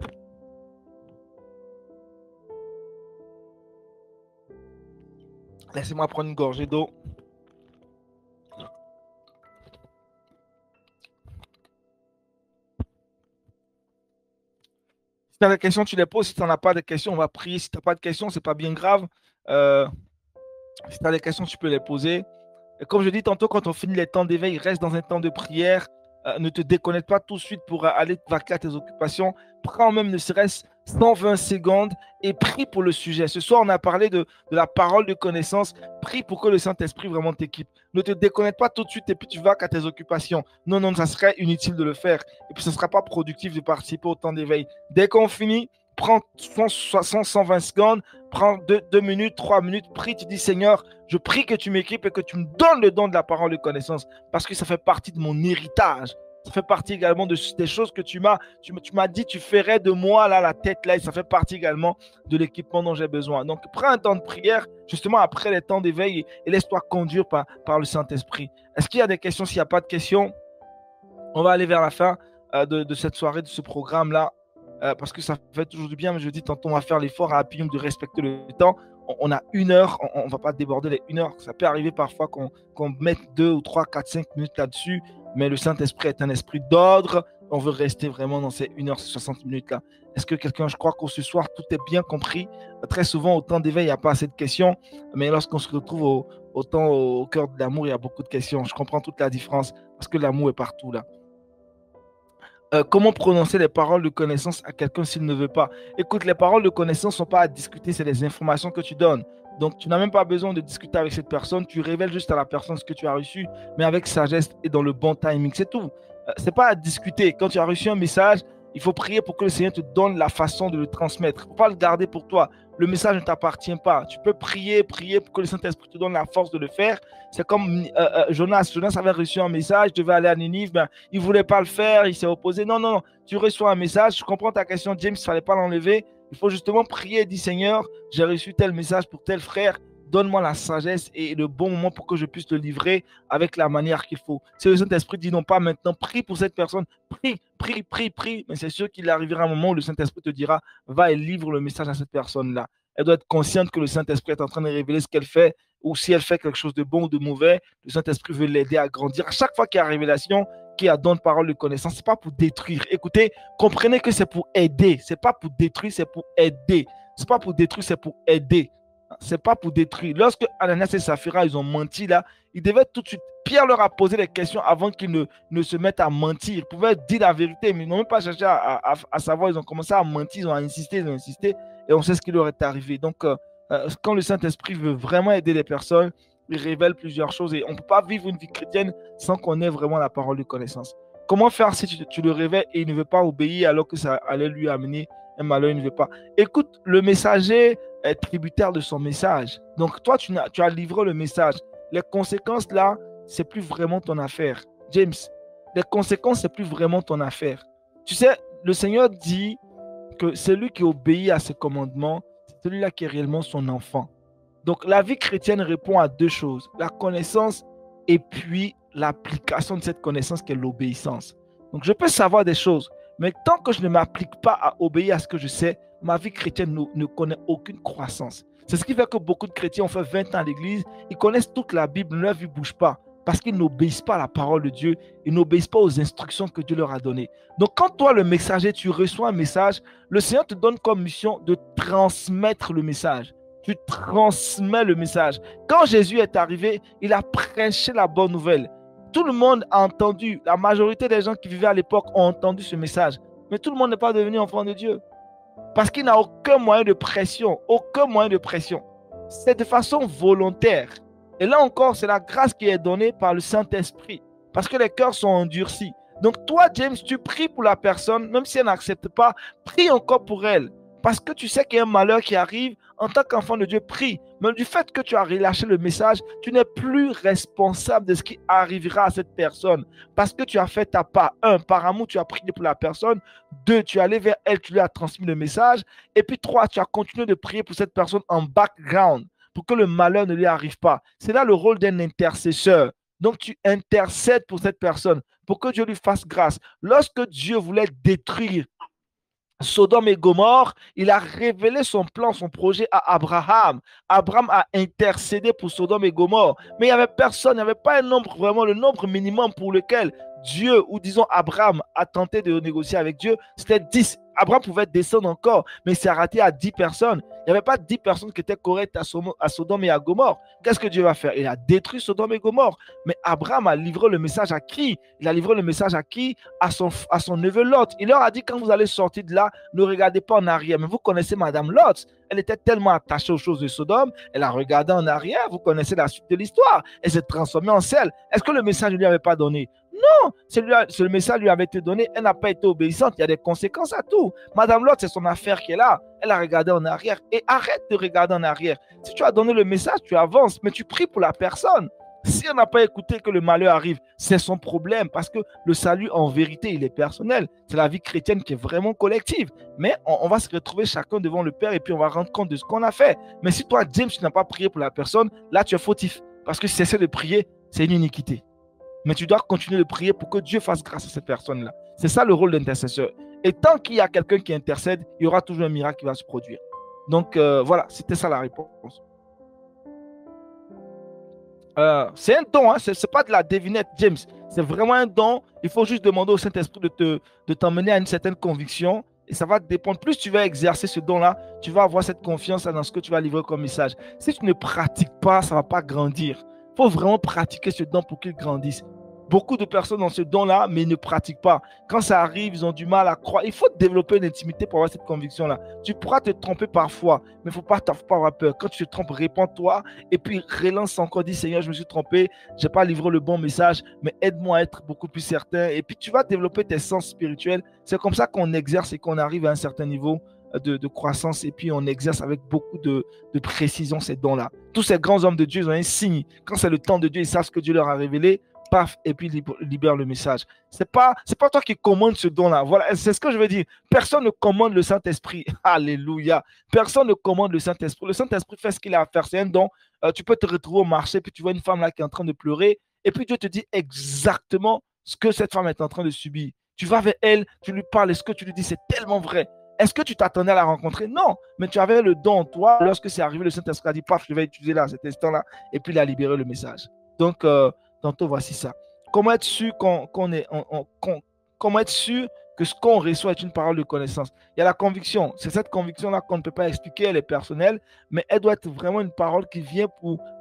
Laissez-moi prendre une gorgée d'eau. Si tu as des questions, tu les poses. Si tu n'en as pas de questions, on va prier. Si tu n'as pas de questions, ce n'est pas bien grave. Si tu as des questions, tu peux les poser. Et comme je dis tantôt, quand on finit les temps d'éveil, reste dans un temps de prière. Ne te déconnecte pas tout de suite pour aller te vaquer à tes occupations. Prends même ne serait-ce 120 secondes et prie pour le sujet. Ce soir, on a parlé de la parole de connaissance. Prie pour que le Saint-Esprit vraiment t'équipe. Ne te déconnecte pas tout de suite et puis tu vas à tes occupations. Non, non, ça serait inutile de le faire. Et puis, ce ne sera pas productif de participer au temps d'éveil. Dès qu'on finit, prends 120 secondes, prends 2 minutes, 3 minutes, prie, tu dis Seigneur, je prie que tu m'équipes et que tu me donnes le don de la parole de connaissance parce que ça fait partie de mon héritage. Ça fait partie également des choses que tu m'as dit, tu ferais de moi là, la tête là, et ça fait partie également de l'équipement dont j'ai besoin. Donc, prends un temps de prière, justement après les temps d'éveil et laisse-toi conduire par le Saint-Esprit. Est-ce qu'il y a des questions? S'il n'y a pas de questions, on va aller vers la fin de cette soirée, de ce programme-là. Parce que ça fait toujours du bien, mais je dis tantôt, on va faire l'effort à Appium de respecter le temps. On a 1 heure, on ne va pas déborder les 1 heure. Ça peut arriver parfois qu'on mette 2 ou 3, 4, 5 minutes là-dessus, mais le Saint-Esprit est un esprit d'ordre. On veut rester vraiment dans ces 1 heure, ces 60 minutes-là. Est-ce que quelqu'un, je crois qu'au ce soir, tout est bien compris. Très souvent, au temps d'éveil, il n'y a pas assez de questions, mais lorsqu'on se retrouve au cœur de l'amour, il y a beaucoup de questions. Je comprends toute la différence parce que l'amour est partout là. Comment prononcer les paroles de connaissance à quelqu'un s'il ne veut pas? Écoute, les paroles de connaissance ne sont pas à discuter, c'est les informations que tu donnes. Donc, tu n'as même pas besoin de discuter avec cette personne. Tu révèles juste à la personne ce que tu as reçu, mais avec sagesse et dans le bon timing. C'est tout. Ce n'est pas à discuter. Quand tu as reçu un message, il faut prier pour que le Seigneur te donne la façon de le transmettre. Il ne faut pas le garder pour toi. Le message ne t'appartient pas. Tu peux prier pour que le Saint-Esprit te donne la force de le faire. C'est comme Jonas. Jonas avait reçu un message, devait aller à Ninive, mais il ne voulait pas le faire, il s'est opposé. Non, non, non. Tu reçois un message. Je comprends ta question, James, il ne fallait pas l'enlever. Il faut justement prier et dire, Seigneur, j'ai reçu tel message pour tel frère. Donne-moi la sagesse et le bon moment pour que je puisse le livrer avec la manière qu'il faut. Si le Saint-Esprit dit non, pas maintenant, prie pour cette personne. Prie. Mais c'est sûr qu'il arrivera un moment où le Saint-Esprit te dira, va et livre le message à cette personne-là. Elle doit être consciente que le Saint-Esprit est en train de révéler ce qu'elle fait, ou si elle fait quelque chose de bon ou de mauvais, le Saint-Esprit veut l'aider à grandir. À chaque fois qu'il y a révélation, qu'il y a don de parole de connaissance, ce n'est pas pour détruire. Écoutez, comprenez que c'est pour aider. Ce n'est pas pour détruire, c'est pour aider. Ce n'est pas pour détruire, c'est pour aider. C'est pas pour détruire. Lorsque Ananias et Saphira, ils ont menti là, ils devaient tout de suite. Pierre leur a posé des questions avant qu'ils ne se mettent à mentir. Ils pouvaient dire la vérité, mais ils n'ont même pas cherché à savoir. Ils ont commencé à mentir, ils ont insisté, et on sait ce qui leur est arrivé. Donc, quand le Saint-Esprit veut vraiment aider les personnes, il révèle plusieurs choses et on ne peut pas vivre une vie chrétienne sans qu'on ait vraiment la parole de connaissance. Comment faire si tu le révèles et il ne veut pas obéir alors que ça allait lui amener un malheur, il ne veut pas. Écoute, le messager est tributaire de son message. Donc, toi, tu as livré le message. Les conséquences, là, c'est plus vraiment ton affaire. James, les conséquences, c'est plus vraiment ton affaire. Tu sais, le Seigneur dit que celui qui obéit à ses commandements, c'est celui-là qui est réellement son enfant. Donc, la vie chrétienne répond à deux choses. La connaissance et puis l'application de cette connaissance qui est l'obéissance. Donc, je peux savoir des choses, mais tant que je ne m'applique pas à obéir à ce que je sais, ma vie chrétienne ne connaît aucune croissance. C'est ce qui fait que beaucoup de chrétiens ont fait 20 ans à l'église, ils connaissent toute la Bible, leur vie ne bouge pas, parce qu'ils n'obéissent pas à la parole de Dieu, ils n'obéissent pas aux instructions que Dieu leur a données. Donc quand toi, le messager, tu reçois un message, le Seigneur te donne comme mission de transmettre le message. Tu transmets le message. Quand Jésus est arrivé, il a prêché la bonne nouvelle. Tout le monde a entendu, la majorité des gens qui vivaient à l'époque ont entendu ce message. Mais tout le monde n'est pas devenu enfant de Dieu. Parce qu'il n'a aucun moyen de pression, aucun moyen de pression. C'est de façon volontaire. Et là encore, c'est la grâce qui est donnée par le Saint-Esprit. Parce que les cœurs sont endurcis. Donc toi, James, tu pries pour la personne, même si elle n'accepte pas, prie encore pour elle. Parce que tu sais qu'il y a un malheur qui arrive, en tant qu'enfant de Dieu, prie. Mais du fait que tu as relâché le message, tu n'es plus responsable de ce qui arrivera à cette personne. Parce que tu as fait ta part. 1, par amour, tu as prié pour la personne. 2, tu es allé vers elle, tu lui as transmis le message. Et puis 3, tu as continué de prier pour cette personne en background, pour que le malheur ne lui arrive pas. C'est là le rôle d'un intercesseur. Donc tu intercèdes pour cette personne, pour que Dieu lui fasse grâce. Lorsque Dieu voulait détruire Sodome et Gomorrhe, il a révélé son plan, son projet à Abraham. Abraham a intercédé pour Sodome et Gomorre. Mais il n'y avait personne, il n'y avait pas un nombre, vraiment le nombre minimum pour lequel Dieu, ou disons Abraham, a tenté de négocier avec Dieu. C'était 10. Abraham pouvait descendre encore, mais il s'est arrêté à 10 personnes. Il n'y avait pas 10 personnes qui étaient correctes à Sodome et à Gomorre. Qu'est-ce que Dieu va faire? Il a détruit Sodome et Gomorre. Mais Abraham a livré le message à qui? Il a livré le message à qui? À son neveu Lot. Il leur a dit, quand vous allez sortir de là, ne regardez pas en arrière. Mais vous connaissez Madame Lot. Elle était tellement attachée aux choses de Sodome, elle a regardé en arrière. Vous connaissez la suite de l'histoire. Elle s'est transformée en sel. Est-ce que le message ne lui avait pas donné? Non, ce message lui avait été donné, elle n'a pas été obéissante, il y a des conséquences à tout. Madame Lot, c'est son affaire qui est là, elle a regardé en arrière et arrête de regarder en arrière. Si tu as donné le message, tu avances, mais tu pries pour la personne. Si on n'a pas écouté que le malheur arrive, c'est son problème parce que le salut, en vérité, il est personnel. C'est la vie chrétienne qui est vraiment collective. Mais on va se retrouver chacun devant le Père et puis on va rendre compte de ce qu'on a fait. Mais si toi, James, tu n'as pas prié pour la personne, là, tu es fautif. Parce que cesser de prier, c'est une iniquité. Mais tu dois continuer de prier pour que Dieu fasse grâce à cette personne-là. C'est ça le rôle d'intercesseur. Et tant qu'il y a quelqu'un qui intercède, il y aura toujours un miracle qui va se produire. Donc voilà, c'était ça la réponse. C'est un don, hein, c'est pas de la devinette, James. C'est vraiment un don. Il faut juste demander au Saint-Esprit de t'emmener à une certaine conviction. Et ça va dépendre. Plus tu vas exercer ce don-là, tu vas avoir cette confiance dans ce que tu vas livrer comme message. Si tu ne pratiques pas, ça ne va pas grandir. Il faut vraiment pratiquer ce don pour qu'il grandisse. Beaucoup de personnes ont ce don-là, mais ils ne pratiquent pas. Quand ça arrive, ils ont du mal à croire. Il faut développer une intimité pour avoir cette conviction-là. Tu pourras te tromper parfois, mais il ne faut pas avoir peur. Quand tu te trompes, répands-toi et puis relance encore, dis Seigneur, je me suis trompé, je n'ai pas livré le bon message, mais aide-moi à être beaucoup plus certain. Et puis tu vas développer tes sens spirituels. C'est comme ça qu'on exerce et qu'on arrive à un certain niveau de croissance et puis on exerce avec beaucoup de précision ces dons-là. Tous ces grands hommes de Dieu, ils ont un signe. Quand c'est le temps de Dieu, ils savent ce que Dieu leur a révélé. Paf, et puis libère le message. C'est pas toi qui commande ce don-là. Voilà, c'est ce que je veux dire. Personne ne commande le Saint-Esprit. Alléluia. Personne ne commande le Saint-Esprit. Le Saint-Esprit fait ce qu'il a à faire. C'est un don. Tu peux te retrouver au marché, puis tu vois une femme là qui est en train de pleurer, et puis Dieu te dit exactement ce que cette femme est en train de subir. Tu vas vers elle, tu lui parles, et ce que tu lui dis, c'est tellement vrai. Est-ce que tu t'attendais à la rencontrer? Non, mais tu avais le don en toi. Lorsque c'est arrivé, le Saint-Esprit a dit, paf, je vais utiliser là, cet instant-là, et puis il a libéré le message. Donc, tantôt, voici ça. Comment être sûr comment être sûr que ce qu'on reçoit est une parole de connaissance? Il y a la conviction. C'est cette conviction-là qu'on ne peut pas expliquer, elle est personnelle, mais elle doit être vraiment une parole qui vient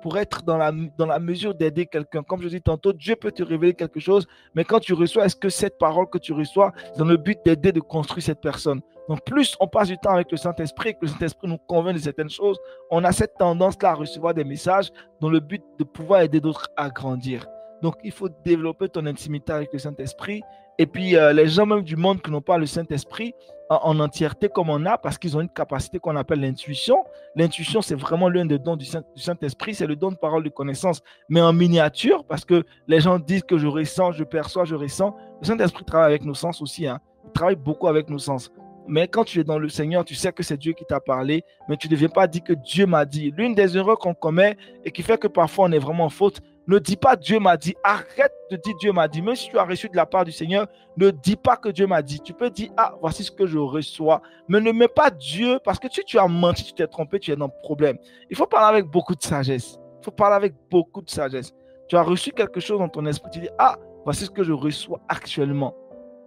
pour être dans la mesure d'aider quelqu'un. Comme je dis tantôt, Dieu peut te révéler quelque chose, mais quand tu reçois, est-ce que cette parole que tu reçois, c'est dans le but d'aider, de construire cette personne? Donc, plus on passe du temps avec le Saint-Esprit, que le Saint-Esprit nous convainc de certaines choses, on a cette tendance-là à recevoir des messages dans le but de pouvoir aider d'autres à grandir. Donc, il faut développer ton intimité avec le Saint-Esprit. Et puis, les gens même du monde qui n'ont pas le Saint-Esprit en entièreté comme on a, parce qu'ils ont une capacité qu'on appelle l'intuition. L'intuition, c'est vraiment l'un des dons du Saint-Esprit, c'est le don de parole de connaissance, mais en miniature, parce que les gens disent que je ressens, je perçois, je ressens. Le Saint-Esprit travaille avec nos sens aussi, hein. Il travaille beaucoup avec nos sens. Mais quand tu es dans le Seigneur, tu sais que c'est Dieu qui t'a parlé, mais tu ne deviens pas dire que Dieu m'a dit. L'une des erreurs qu'on commet et qui fait que parfois on est vraiment en faute, ne dis pas Dieu m'a dit. Arrête de dire Dieu m'a dit. Même si tu as reçu de la part du Seigneur, ne dis pas que Dieu m'a dit. Tu peux dire, ah, voici ce que je reçois. Mais ne mets pas Dieu, parce que si tu as menti, tu t'es trompé, tu es dans le problème. Il faut parler avec beaucoup de sagesse. Il faut parler avec beaucoup de sagesse. Tu as reçu quelque chose dans ton esprit, tu dis, ah, voici ce que je reçois actuellement.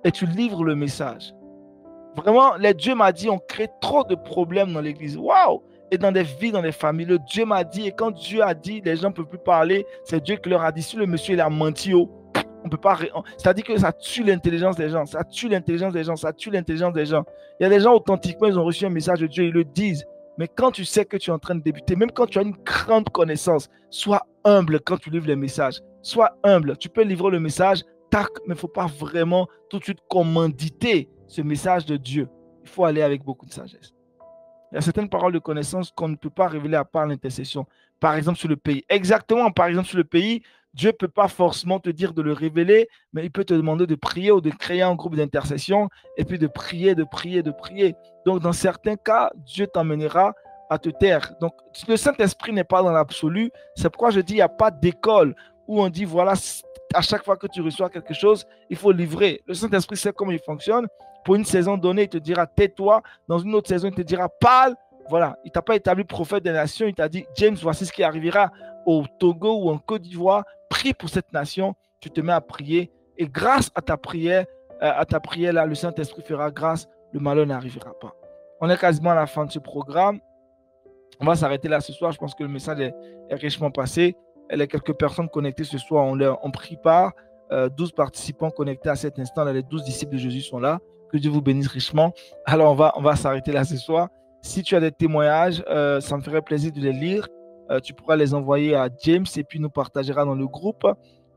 Et tu livres le message. Vraiment, les Dieu m'a dit, on crée trop de problèmes dans l'église. Waouh! Et dans des vies, dans des familles. Le Dieu m'a dit, et quand Dieu a dit, les gens ne peuvent plus parler. C'est Dieu qui leur a dit. Si le monsieur il a menti, on peut pas. C'est-à-dire que ça tue l'intelligence des gens. Ça tue l'intelligence des gens. Ça tue l'intelligence des gens. Il y a des gens authentiquement, ils ont reçu un message de Dieu, ils le disent. Mais quand tu sais que tu es en train de débuter, même quand tu as une grande connaissance, sois humble quand tu livres les messages. Sois humble. Tu peux livrer le message, tac, mais il ne faut pas vraiment tout de suite commanditer ce message de Dieu. Il faut aller avec beaucoup de sagesse. Il y a certaines paroles de connaissance qu'on ne peut pas révéler à part l'intercession. Par exemple, sur le pays. Exactement, par exemple, sur le pays, Dieu ne peut pas forcément te dire de le révéler, mais il peut te demander de prier ou de créer un groupe d'intercession et puis de prier, de prier, de prier. Donc, dans certains cas, Dieu t'emmènera à te taire. Donc, le Saint-Esprit n'est pas dans l'absolu. C'est pourquoi je dis, il n'y a pas d'école où on dit, voilà, à chaque fois que tu reçois quelque chose, il faut livrer. Le Saint-Esprit sait comment il fonctionne. Pour une saison donnée, il te dira tais-toi. Dans une autre saison, il te dira parle. Voilà, il ne t'a pas établi prophète des nations. Il t'a dit, James, voici ce qui arrivera au Togo ou en Côte d'Ivoire. Prie pour cette nation. Tu te mets à prier. Et grâce à ta prière là, le Saint-Esprit fera grâce. Le malheur n'arrivera pas. On est quasiment à la fin de ce programme. On va s'arrêter là ce soir. Je pense que le message est richement passé. Il y a quelques personnes connectées ce soir. On prie par 12 participants connectés à cet instant. Là, les 12 disciples de Jésus sont là. Que Dieu vous bénisse richement. Alors, on va s'arrêter là ce soir. Si tu as des témoignages, ça me ferait plaisir de les lire. Tu pourras les envoyer à James et puis nous partagera dans le groupe.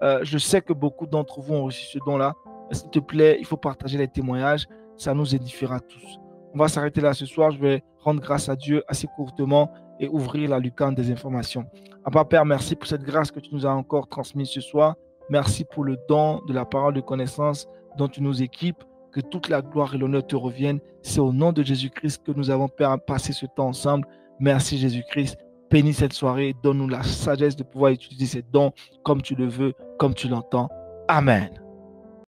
Je sais que beaucoup d'entre vous ont reçu ce don-là. S'il te plaît, il faut partager les témoignages. Ça nous édifiera tous. On va s'arrêter là ce soir. Je vais rendre grâce à Dieu assez courtement et ouvrir la lucarne des informations. Abba Père, merci pour cette grâce que tu nous as encore transmise ce soir. Merci pour le don de la parole de connaissance dont tu nous équipes. Que toute la gloire et l'honneur te reviennent. C'est au nom de Jésus-Christ que nous avons passé ce temps ensemble. Merci Jésus-Christ. Bénis cette soirée. Donne-nous la sagesse de pouvoir utiliser ces dons comme tu le veux, comme tu l'entends. Amen.